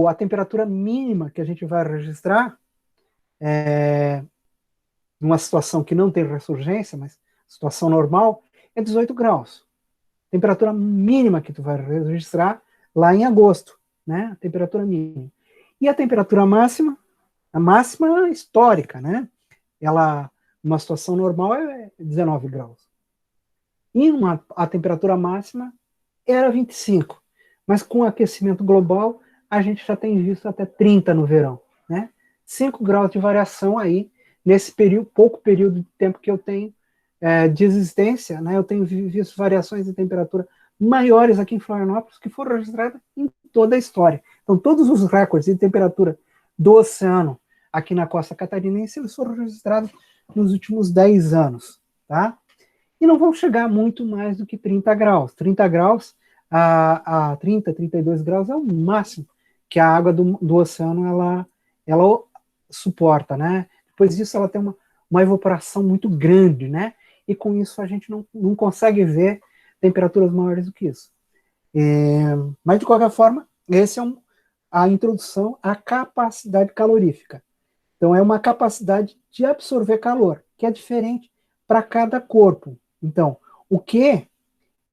a temperatura mínima que a gente vai registrar, numa situação que não tem ressurgência, mas situação normal, é 18 graus. Temperatura mínima que tu vai registrar lá em agosto, né? A temperatura mínima. E a temperatura máxima, a máxima histórica, né? Ela, numa situação normal, é 19 graus. E a temperatura máxima era 25. Mas com o aquecimento global, a gente já tem visto até 30 no verão, né? 5 graus de variação aí, nesse período, pouco período de tempo que eu tenho de existência, né? Eu tenho visto variações de temperatura maiores aqui em Florianópolis que foram registradas em toda a história. Então, todos os recordes de temperatura do oceano aqui na costa catarinense, eles foram registrados nos últimos 10 anos, tá? E não vão chegar muito mais do que 30 graus. 30 graus a 30, 32 graus é o máximo que a água do oceano ela suporta, né? Depois disso ela tem uma evaporação muito grande, né? E com isso a gente não consegue ver temperaturas maiores do que isso. Mas de qualquer forma, essa é a introdução à capacidade calorífica. Então é uma capacidade de absorver calor, que é diferente para cada corpo. Então, o Q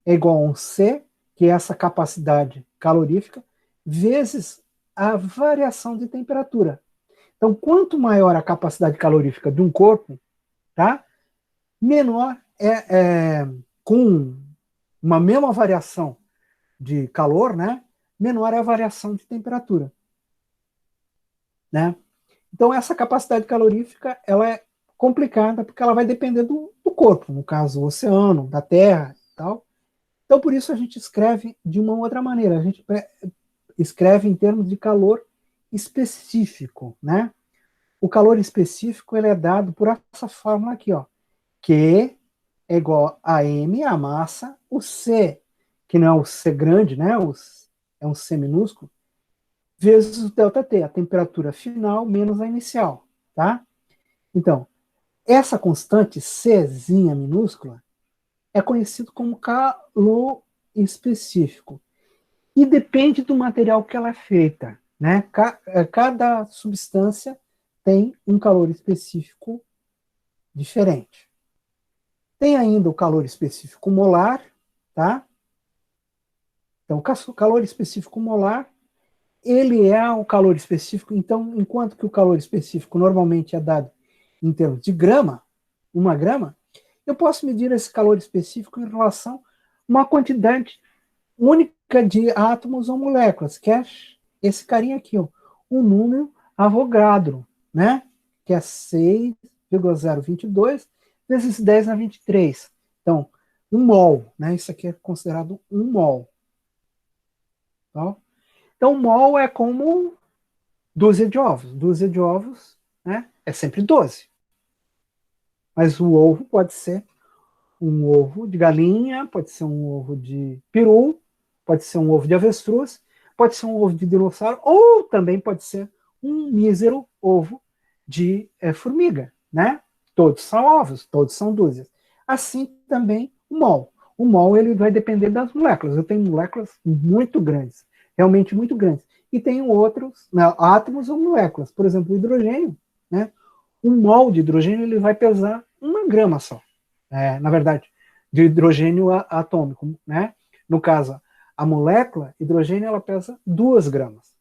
é igual a um C, que é essa capacidade calorífica, vezes a variação de temperatura. Então, quanto maior a capacidade calorífica de um corpo, tá? Menor com uma mesma variação de calor, né? Menor é a variação de temperatura, né? Então, essa capacidade calorífica, ela é complicada porque ela vai depender do corpo, no caso, o oceano, da Terra e tal. Então, por isso a gente escreve de uma outra maneira. A gente escreve em termos de calor específico, né? O calor específico ele é dado por essa fórmula aqui, ó. Q é igual a M, a massa, o C, que não é o C grande, né? É um C minúsculo, vezes o ΔT, a temperatura final menos a inicial, tá? Então, essa constante Czinha minúscula é conhecido como calor específico e depende do material que ela é feita, né? Cada substância tem um calor específico diferente. Tem ainda o calor específico molar, tá? Então, o calor específico molar, ele é o calor específico, então, enquanto que o calor específico normalmente é dado em termos de grama, 1 grama, eu posso medir esse calor específico em relação a uma quantidade única de átomos ou moléculas, que é esse carinha aqui, ó, o número Avogadro, né? Que é 6,022 vezes 10 na 23. Então, 1 mol, né? Isso aqui é considerado 1 mol. Tá? Então, mol é como dúzia de ovos. Dúzia de ovos, né? É sempre 12. Mas o ovo pode ser um ovo de galinha, pode ser um ovo de peru, pode ser um ovo de avestruz, pode ser um ovo de dinossauro, ou também pode ser um mísero ovo de formiga, né? Todos são ovos, todos são dúzias. Assim também o mol. O mol ele vai depender das moléculas. Eu tenho moléculas muito grandes, realmente muito grandes. E tenho outros, né, átomos ou moléculas. Por exemplo, o hidrogênio, né? Um mol de hidrogênio ele vai pesar 1 grama só. Na verdade, de hidrogênio atômico, né? No caso, a molécula hidrogênio ela pesa 2 gramas.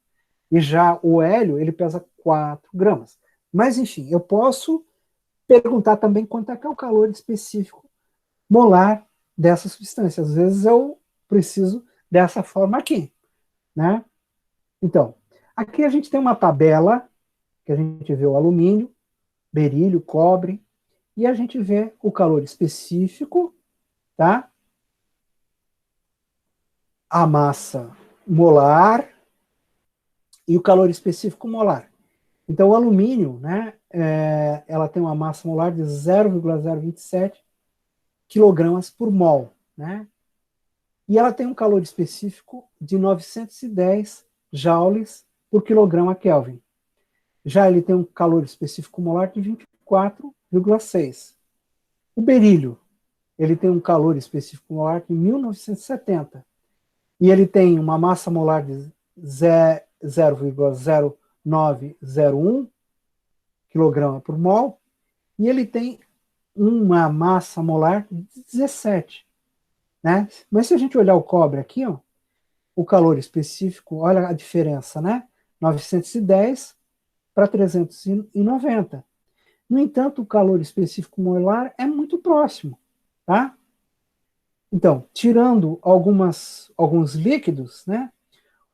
E já o hélio ele pesa 4 gramas. Mas, enfim, eu posso perguntar também quanto é que é o calor específico molar dessa substância. Às vezes eu preciso dessa forma aqui, né? Então, aqui a gente tem uma tabela que a gente vê o alumínio, berílio, cobre, e a gente vê o calor específico, tá? A massa molar e o calor específico molar. Então, o alumínio, né, ela tem uma massa molar de 0,027 kg por mol, né? E ela tem um calor específico de 910 joules por quilograma Kelvin. já ele tem um calor específico molar de 24,6. O berílio, ele tem um calor específico molar de 1970. E ele tem uma massa molar de 0,0901 kg por mol, e ele tem uma massa molar de 17. Né? Mas se a gente olhar o cobre aqui, ó, o calor específico, olha a diferença, né? 910 para 390. No entanto, o calor específico molar é muito próximo, tá? Então, tirando alguns líquidos, né?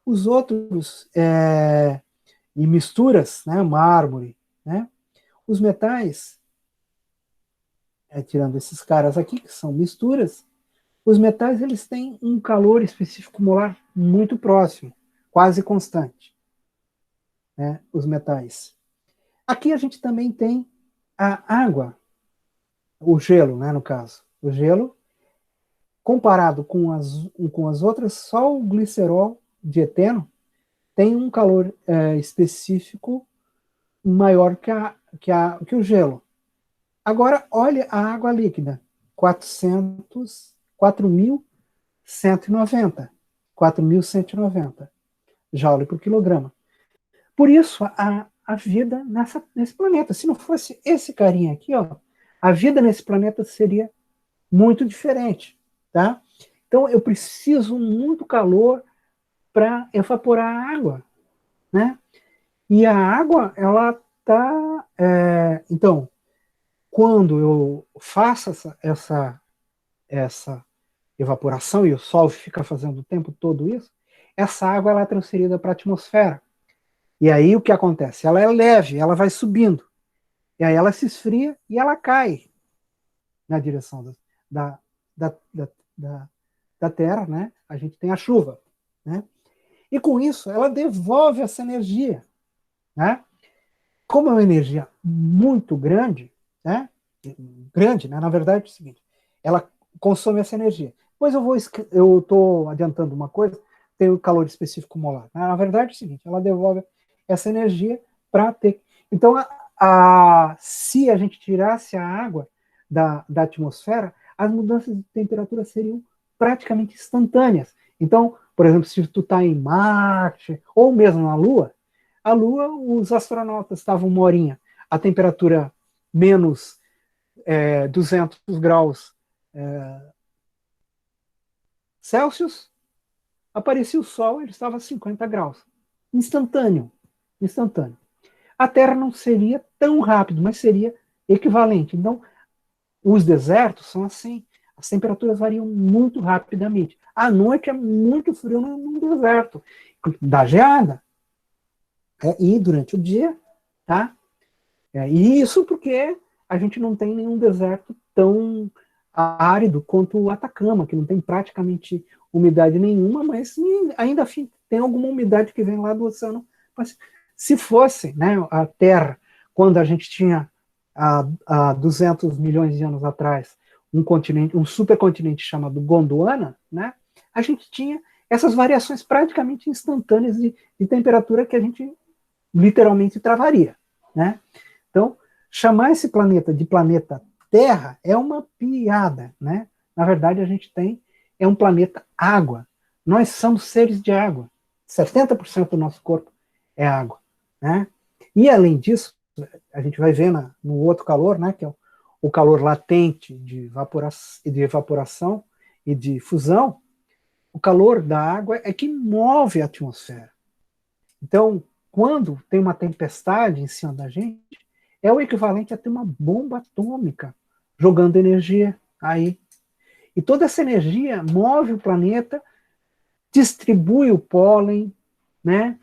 Os outros, e misturas, né? Mármore, né? Os metais, tirando esses caras aqui, que são misturas, os metais eles têm um calor específico molar muito próximo, quase constante, né? Os metais. Aqui a gente também tem a água, o gelo, né, no caso. O gelo, comparado com as outras, só o glicerol de eteno tem um calor específico maior que o gelo. Agora, olha a água líquida, 4.190 joule por quilograma. Por isso, a vida nesse planeta. Se não fosse esse carinha aqui, ó, a vida nesse planeta seria muito diferente, tá? Então, eu preciso muito calor para evaporar a água, né? E a água, ela tá... então, quando eu faço essa evaporação, e o Sol fica fazendo o tempo todo isso, essa água ela é transferida para a atmosfera. E aí o que acontece? Ela é leve, ela vai subindo. E aí ela se esfria e ela cai na direção da, da, da, da, da Terra, né? A gente tem a chuva, né? E com isso ela devolve essa energia, né? Como é uma energia muito grande, né? Grande, né? Na verdade é o seguinte, ela consome essa energia. Depois eu estou adiantando uma coisa, tem o calor específico molar. Né? Na verdade é o seguinte, ela devolve essa energia para ter. Então, se a gente tirasse a água da atmosfera, as mudanças de temperatura seriam praticamente instantâneas. Então, por exemplo, se tu está em Marte, ou mesmo na Lua, a Lua, os astronautas estavam uma horinha, a temperatura menos 200 graus Celsius, aparecia o Sol, ele estava a 50 graus. Instantâneo. Instantâneo. A Terra não seria tão rápido, mas seria equivalente. Então, os desertos são assim. As temperaturas variam muito rapidamente. À noite é muito frio no deserto. Dá geada. E durante o dia, tá? E isso porque a gente não tem nenhum deserto tão árido quanto o Atacama, que não tem praticamente umidade nenhuma, mas ainda assim tem alguma umidade que vem lá do oceano. Mas se fosse, né, a Terra, quando a gente tinha há 200 milhões de anos atrás um supercontinente chamado Gondwana, né, a gente tinha essas variações praticamente instantâneas de temperatura que a gente literalmente travaria, né? Então, chamar esse planeta de planeta Terra é uma piada, né? Na verdade, a gente é um planeta água. Nós somos seres de água. 70% do nosso corpo é água, né? E, além disso, a gente vai ver no outro calor, né, que é o calor latente de evaporação e de fusão, o calor da água é que move a atmosfera. Então, quando tem uma tempestade em cima da gente, é o equivalente a ter uma bomba atômica jogando energia aí. E toda essa energia move o planeta, distribui o pólen, né?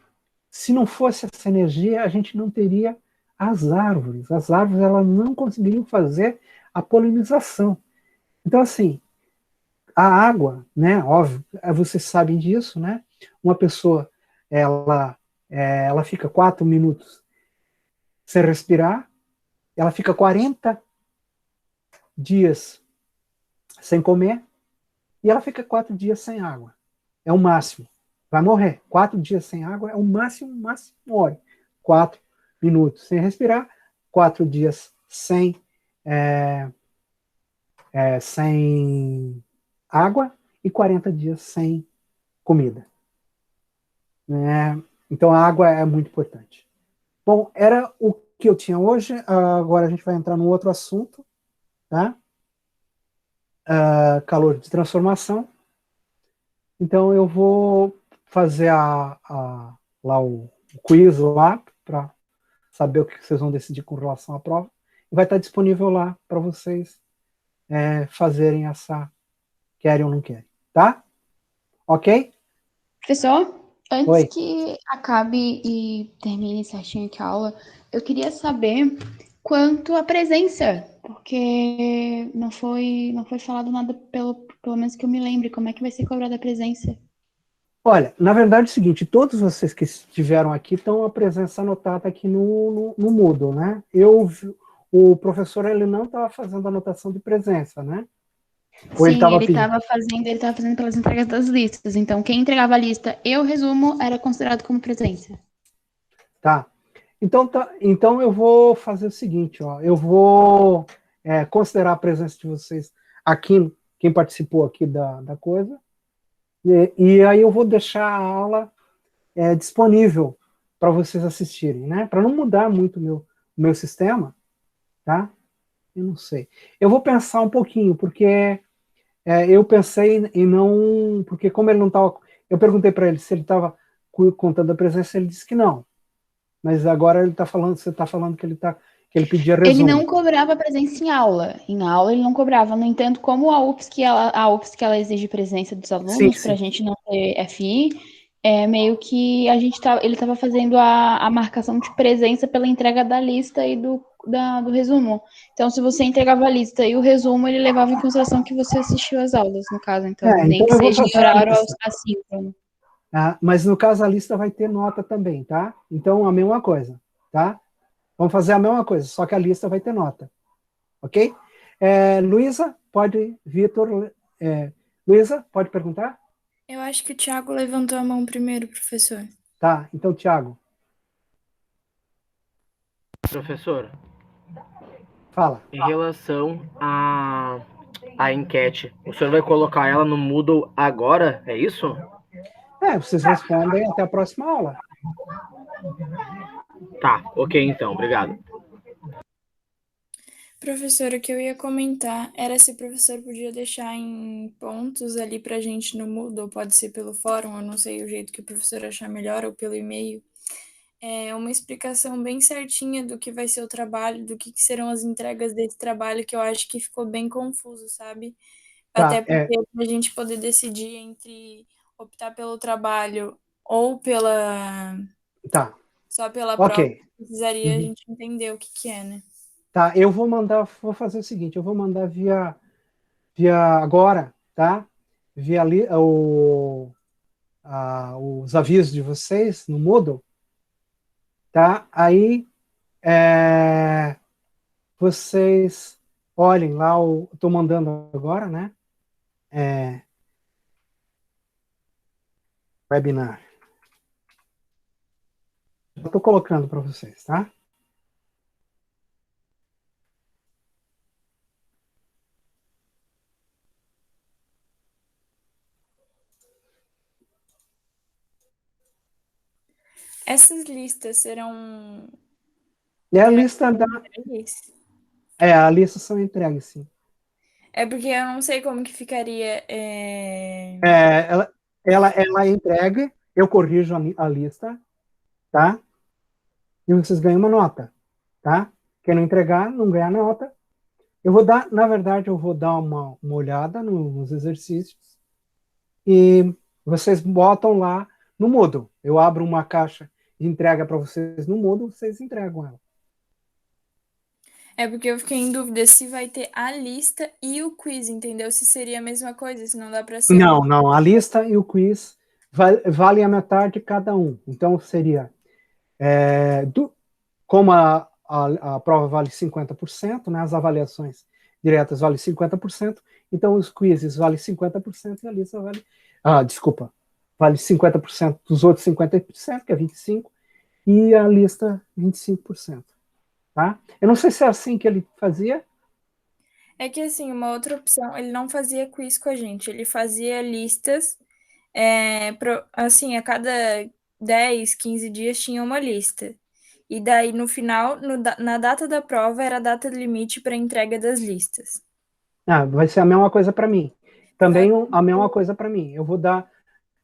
Se não fosse essa energia, a gente não teria as árvores. As árvores elas não conseguiriam fazer a polinização. Então, assim, a água, né? Óbvio, vocês sabem disso, né? Uma pessoa, ela fica 4 minutos sem respirar, ela fica 40 dias sem comer e ela fica 4 dias sem água. É o máximo. Vai morrer. 4 dias sem água é o máximo, morre. 4 minutos sem respirar, 4 dias sem água e 40 dias sem comida. Então, a água é muito importante. Bom, era o que eu tinha hoje. Agora a gente vai entrar num outro assunto, tá? Calor de transformação. Então, eu vou fazer lá o quiz lá, para saber o que vocês vão decidir com relação à prova. E vai estar disponível lá para vocês fazerem essa querem ou não querem, tá? Ok? Professor, antes Oi. que acabe e termine certinho aqui a aula, eu queria saber quanto à presença, porque não foi falado nada, pelo menos que eu me lembre, como é que vai ser cobrada a presença. Olha, na verdade é o seguinte, todos vocês que estiveram aqui estão a presença anotada aqui no Moodle, né? O professor, ele não estava fazendo anotação de presença, né? Ou Sim, ele pedindo? estava fazendo pelas entregas das listas. Então, quem entregava a lista e o resumo era considerado como presença. Tá. Então eu vou fazer o seguinte, ó. Eu vou considerar a presença de vocês aqui, quem participou aqui da coisa, e aí eu vou deixar a aula disponível para vocês assistirem, né? Para não mudar muito o meu sistema, tá? Eu não sei. Eu vou pensar um pouquinho, porque eu pensei em não... Porque como ele não estava... Eu perguntei para ele se ele estava contando a presença, ele disse que não. Mas agora ele tá falando, você está falando que ele pedia resumo. Ele não cobrava presença em aula. Em aula ele não cobrava. No entanto, como a UFSC ela exige presença dos alunos para a gente não ter FI, meio que ele estava fazendo a marcação de presença pela entrega da lista e do resumo. Então, se você entregava a lista e o resumo, ele levava em consideração que você assistiu às aulas, no caso. Então, nem então que seja em horário assíncrono. Mas no caso a lista vai ter nota também, tá? Então a mesma coisa, tá? Vamos fazer a mesma coisa, só que a lista vai ter nota, ok? Luísa, Vitor, Luísa, pode perguntar? Eu acho que o Thiago levantou a mão primeiro, professor. Tá, então Thiago. Professor, fala. Em relação à enquete, o senhor vai colocar ela no Moodle agora, é isso? Vocês respondem até a próxima aula. Tá, ok então, obrigado. Professor, o que eu ia comentar era se o professor podia deixar em pontos ali pra gente no Moodle, pode ser pelo fórum, eu não sei o jeito que o professor achar melhor, ou pelo e-mail, uma explicação bem certinha do que vai ser o trabalho, do que serão as entregas desse trabalho, que eu acho que ficou bem confuso, sabe? Até porque a gente poder decidir entre optar pelo trabalho ou só pela prova, precisaria a gente entender o que é, né? Tá, vou fazer o seguinte, eu vou mandar via agora, tá? Via os avisos de vocês no Moodle, tá? Aí vocês olhem lá, estou mandando agora, né? Webinar. Eu estou colocando para vocês, tá? Essas listas serão... a lista a lista são entregues, sim. É porque eu não sei como que ficaria... Ela é entregue, eu corrijo a lista, tá? E vocês ganham uma nota, tá? Quem não entregar, não ganha nota. Na verdade, eu vou dar uma olhada nos exercícios e vocês botam lá no Moodle. Eu abro uma caixa de entrega para vocês no Moodle, vocês entregam ela. É porque eu fiquei em dúvida se vai ter a lista e o quiz, entendeu? Se seria a mesma coisa, se não dá para ser... Não. A lista e o quiz valem a metade cada um. Então, seria... como a prova vale 50%, né, as avaliações diretas valem 50%, então os quizzes valem 50% e a lista vale... vale 50% dos outros 50%, que é 25%, e a lista 25%. Tá? Eu não sei se é assim que ele fazia. É que, assim, uma outra opção, ele não fazia quiz com a gente, ele fazia listas, assim, a cada 10, 15 dias tinha uma lista. E daí, no final, na data da prova, era a data limite para entrega das listas. Ah, vai ser a mesma coisa para mim. Só Também a mesma coisa para mim. Eu vou dar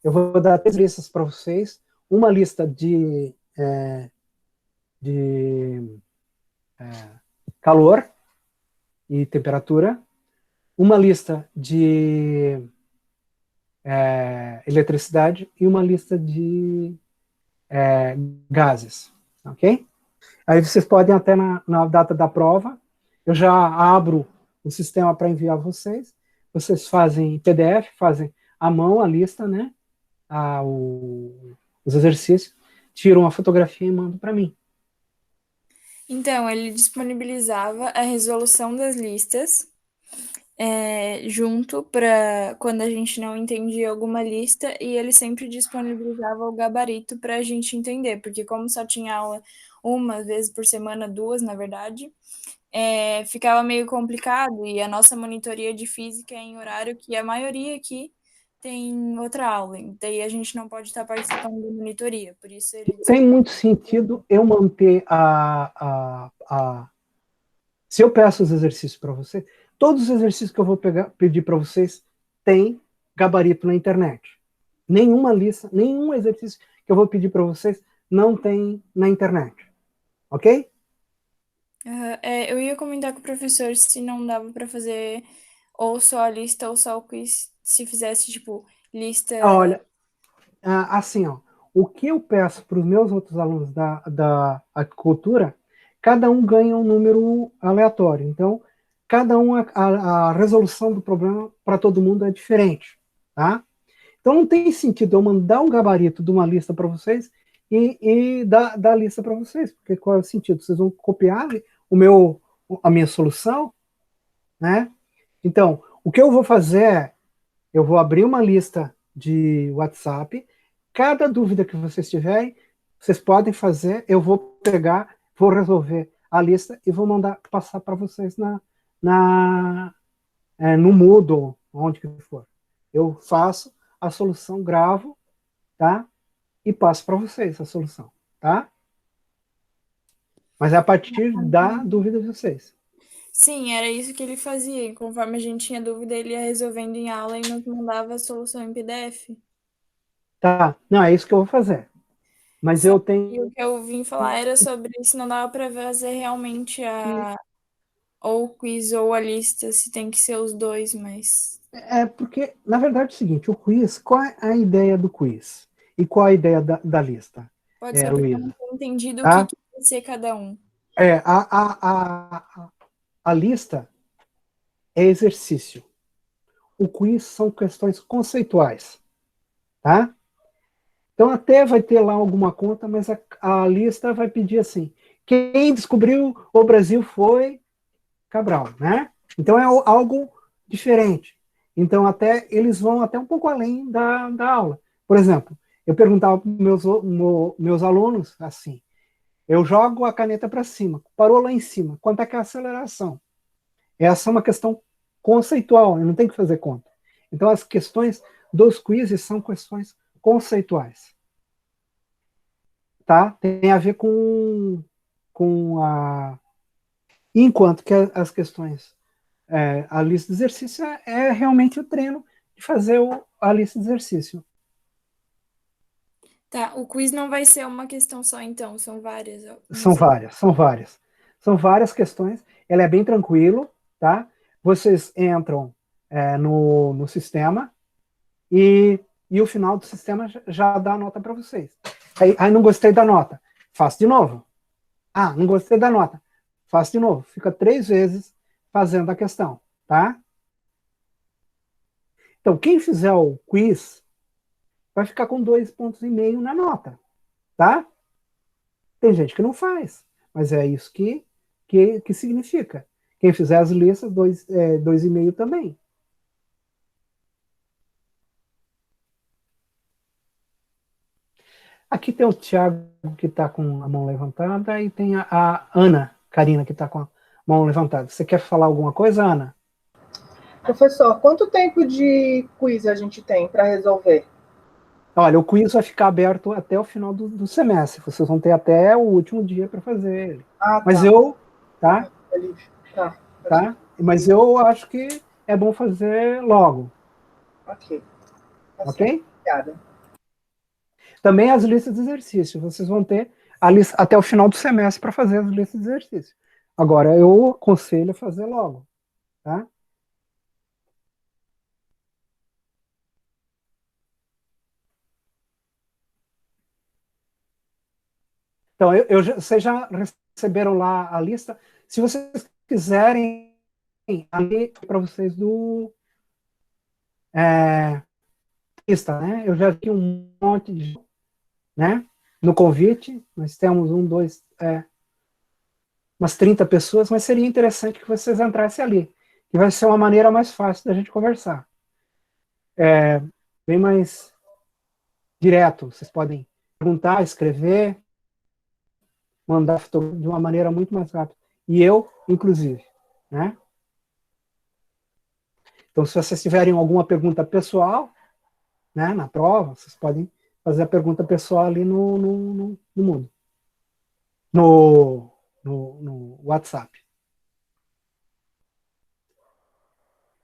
3 listas para vocês. Uma lista de calor e temperatura. Uma lista de eletricidade e uma lista de gases. Ok? Aí vocês podem até na data da prova, eu já abro o sistema para enviar vocês. Vocês fazem PDF, fazem à mão a lista, né? Os exercícios, tiram a fotografia e mandam para mim. Então, ele disponibilizava a resolução das listas junto para quando a gente não entendia alguma lista, e ele sempre disponibilizava o gabarito para a gente entender, porque como só tinha aula uma vez por semana, duas, na verdade, ficava meio complicado, e a nossa monitoria de física é em horário que a maioria aqui tem outra aula, e daí a gente não pode estar participando da monitoria, por isso ele... Tem muito sentido eu manter se eu peço os exercícios para você, todos os exercícios que eu vou pedir para vocês têm gabarito na internet. Nenhuma lista, nenhum exercício que eu vou pedir para vocês não tem na internet. Ok? Eu ia comentar com o professor se não dava para fazer ou só a lista ou só o quiz, se fizesse, tipo, lista... Olha, assim, ó, o que eu peço para os meus outros alunos da agricultura, cada um ganha um número aleatório. Então, cada um, a resolução do problema para todo mundo é diferente. Tá? Então, não tem sentido eu mandar um gabarito de uma lista para vocês e dar a lista para vocês, porque qual é o sentido? Vocês vão copiar a minha solução, né? Então, o que eu vou fazer é, eu vou abrir uma lista de WhatsApp, cada dúvida que vocês tiverem, vocês podem fazer, eu vou pegar, vou resolver a lista e vou mandar passar para vocês no Moodle, onde que for. Eu faço a solução, gravo, tá? E passo para vocês a solução, tá? Mas é a partir da dúvida de vocês. Sim, era isso que ele fazia. E conforme a gente tinha dúvida, ele ia resolvendo em aula e nos mandava a solução em PDF. Tá? Não, é isso que eu vou fazer. Mas Só eu que o tenho que eu vim falar era sobre se não dava para fazer realmente que... ou o quiz ou a lista, se tem que ser os dois, mas Porque, na verdade, é o seguinte, o quiz, qual é a ideia do quiz? E qual a ideia da lista, pode ser porque eu não Luísa? tenho entendido o Tá? que vai ser cada um. A lista é exercício. O quiz são questões conceituais, tá? Então até vai ter lá alguma conta, mas a lista vai pedir assim, quem descobriu o Brasil foi Cabral, né? Então é algo diferente. Então até eles vão até um pouco além da aula. Por exemplo, eu perguntava para meus alunos assim, eu jogo a caneta para cima, parou lá em cima, quanto é que é a aceleração? Essa é uma questão conceitual, eu não tenho que fazer conta. Então as questões dos quizzes são questões conceituais. Tá? Tem a ver com a... Enquanto que as questões, a lista de exercício é realmente o treino de fazer a lista de exercício. Tá, o quiz não vai ser uma questão só, então, são várias. São várias, são várias. São várias questões, ela é bem tranquilo, tá? Vocês entram no sistema e o final do sistema já dá a nota para vocês. Aí não gostei da nota, faço de novo. Ah, não gostei da nota, faço de novo. Fica 3 vezes fazendo a questão, tá? Então, quem fizer o quiz vai ficar com 2,5 pontos na nota, tá? Tem gente que não faz, mas é isso que significa. Quem fizer as listas, 2,5 também. Aqui tem o Tiago, que está com a mão levantada, e tem a Ana Karina, que está com a mão levantada. Você quer falar alguma coisa, Ana? Professor, quanto tempo de quiz a gente tem para resolver? Olha, o quiz vai ficar aberto até o final do semestre. Vocês vão ter até o último dia para fazer ele. Ah, Mas tá. eu, tá? Tá. Mas eu acho que é bom fazer logo. Ok. Tá Ok? certo. Obrigada. Também as listas de exercício. Vocês vão ter a lista até o final do semestre para fazer as listas de exercício. Agora, eu aconselho a fazer logo. Tá? Então, vocês já receberam lá a lista. Se vocês quiserem, ali para vocês do lista, né? Eu já vi um monte de, né? No convite, nós temos umas 30 pessoas, mas seria interessante que vocês entrassem ali, que vai ser uma maneira mais fácil da gente conversar. Bem mais direto. Vocês podem perguntar, escrever, mandar fotografia de uma maneira muito mais rápida. E eu, inclusive, né? Então, se vocês tiverem alguma pergunta pessoal, né, na prova, vocês podem fazer a pergunta pessoal ali no Moodle, no WhatsApp.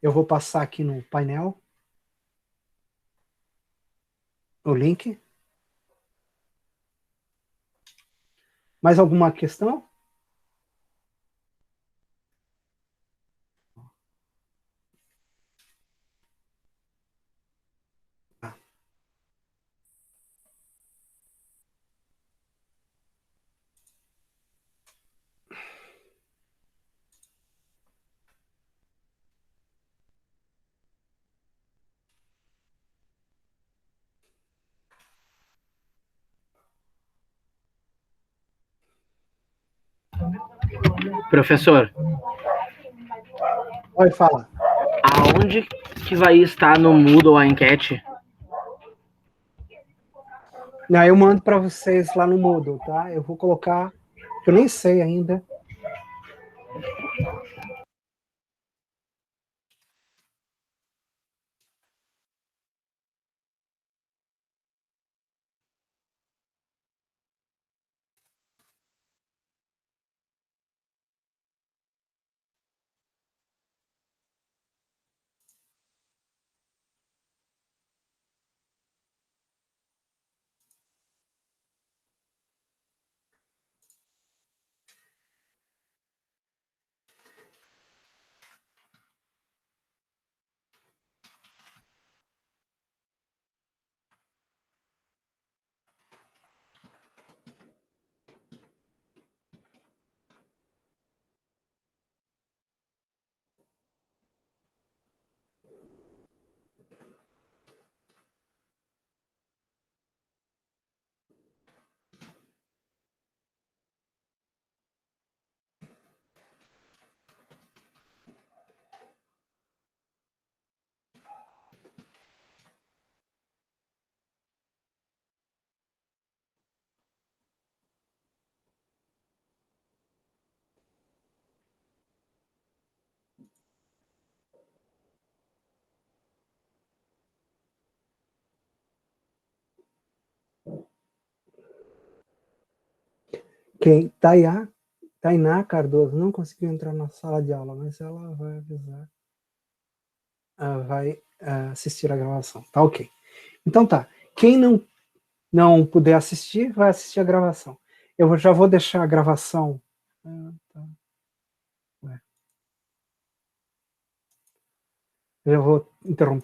Eu vou passar aqui no painel o link. Mais alguma questão? Professor, Pode falar. aonde que vai estar no Moodle a enquete? Não, eu mando para vocês lá no Moodle, tá? Eu vou colocar, eu nem sei ainda. Quem? Tainá Cardoso não conseguiu entrar na sala de aula, mas ela vai avisar. Vai assistir a gravação. Tá ok. Então tá. Quem não puder assistir, vai assistir a gravação. Eu já vou deixar a gravação. Tá. Eu vou interromper.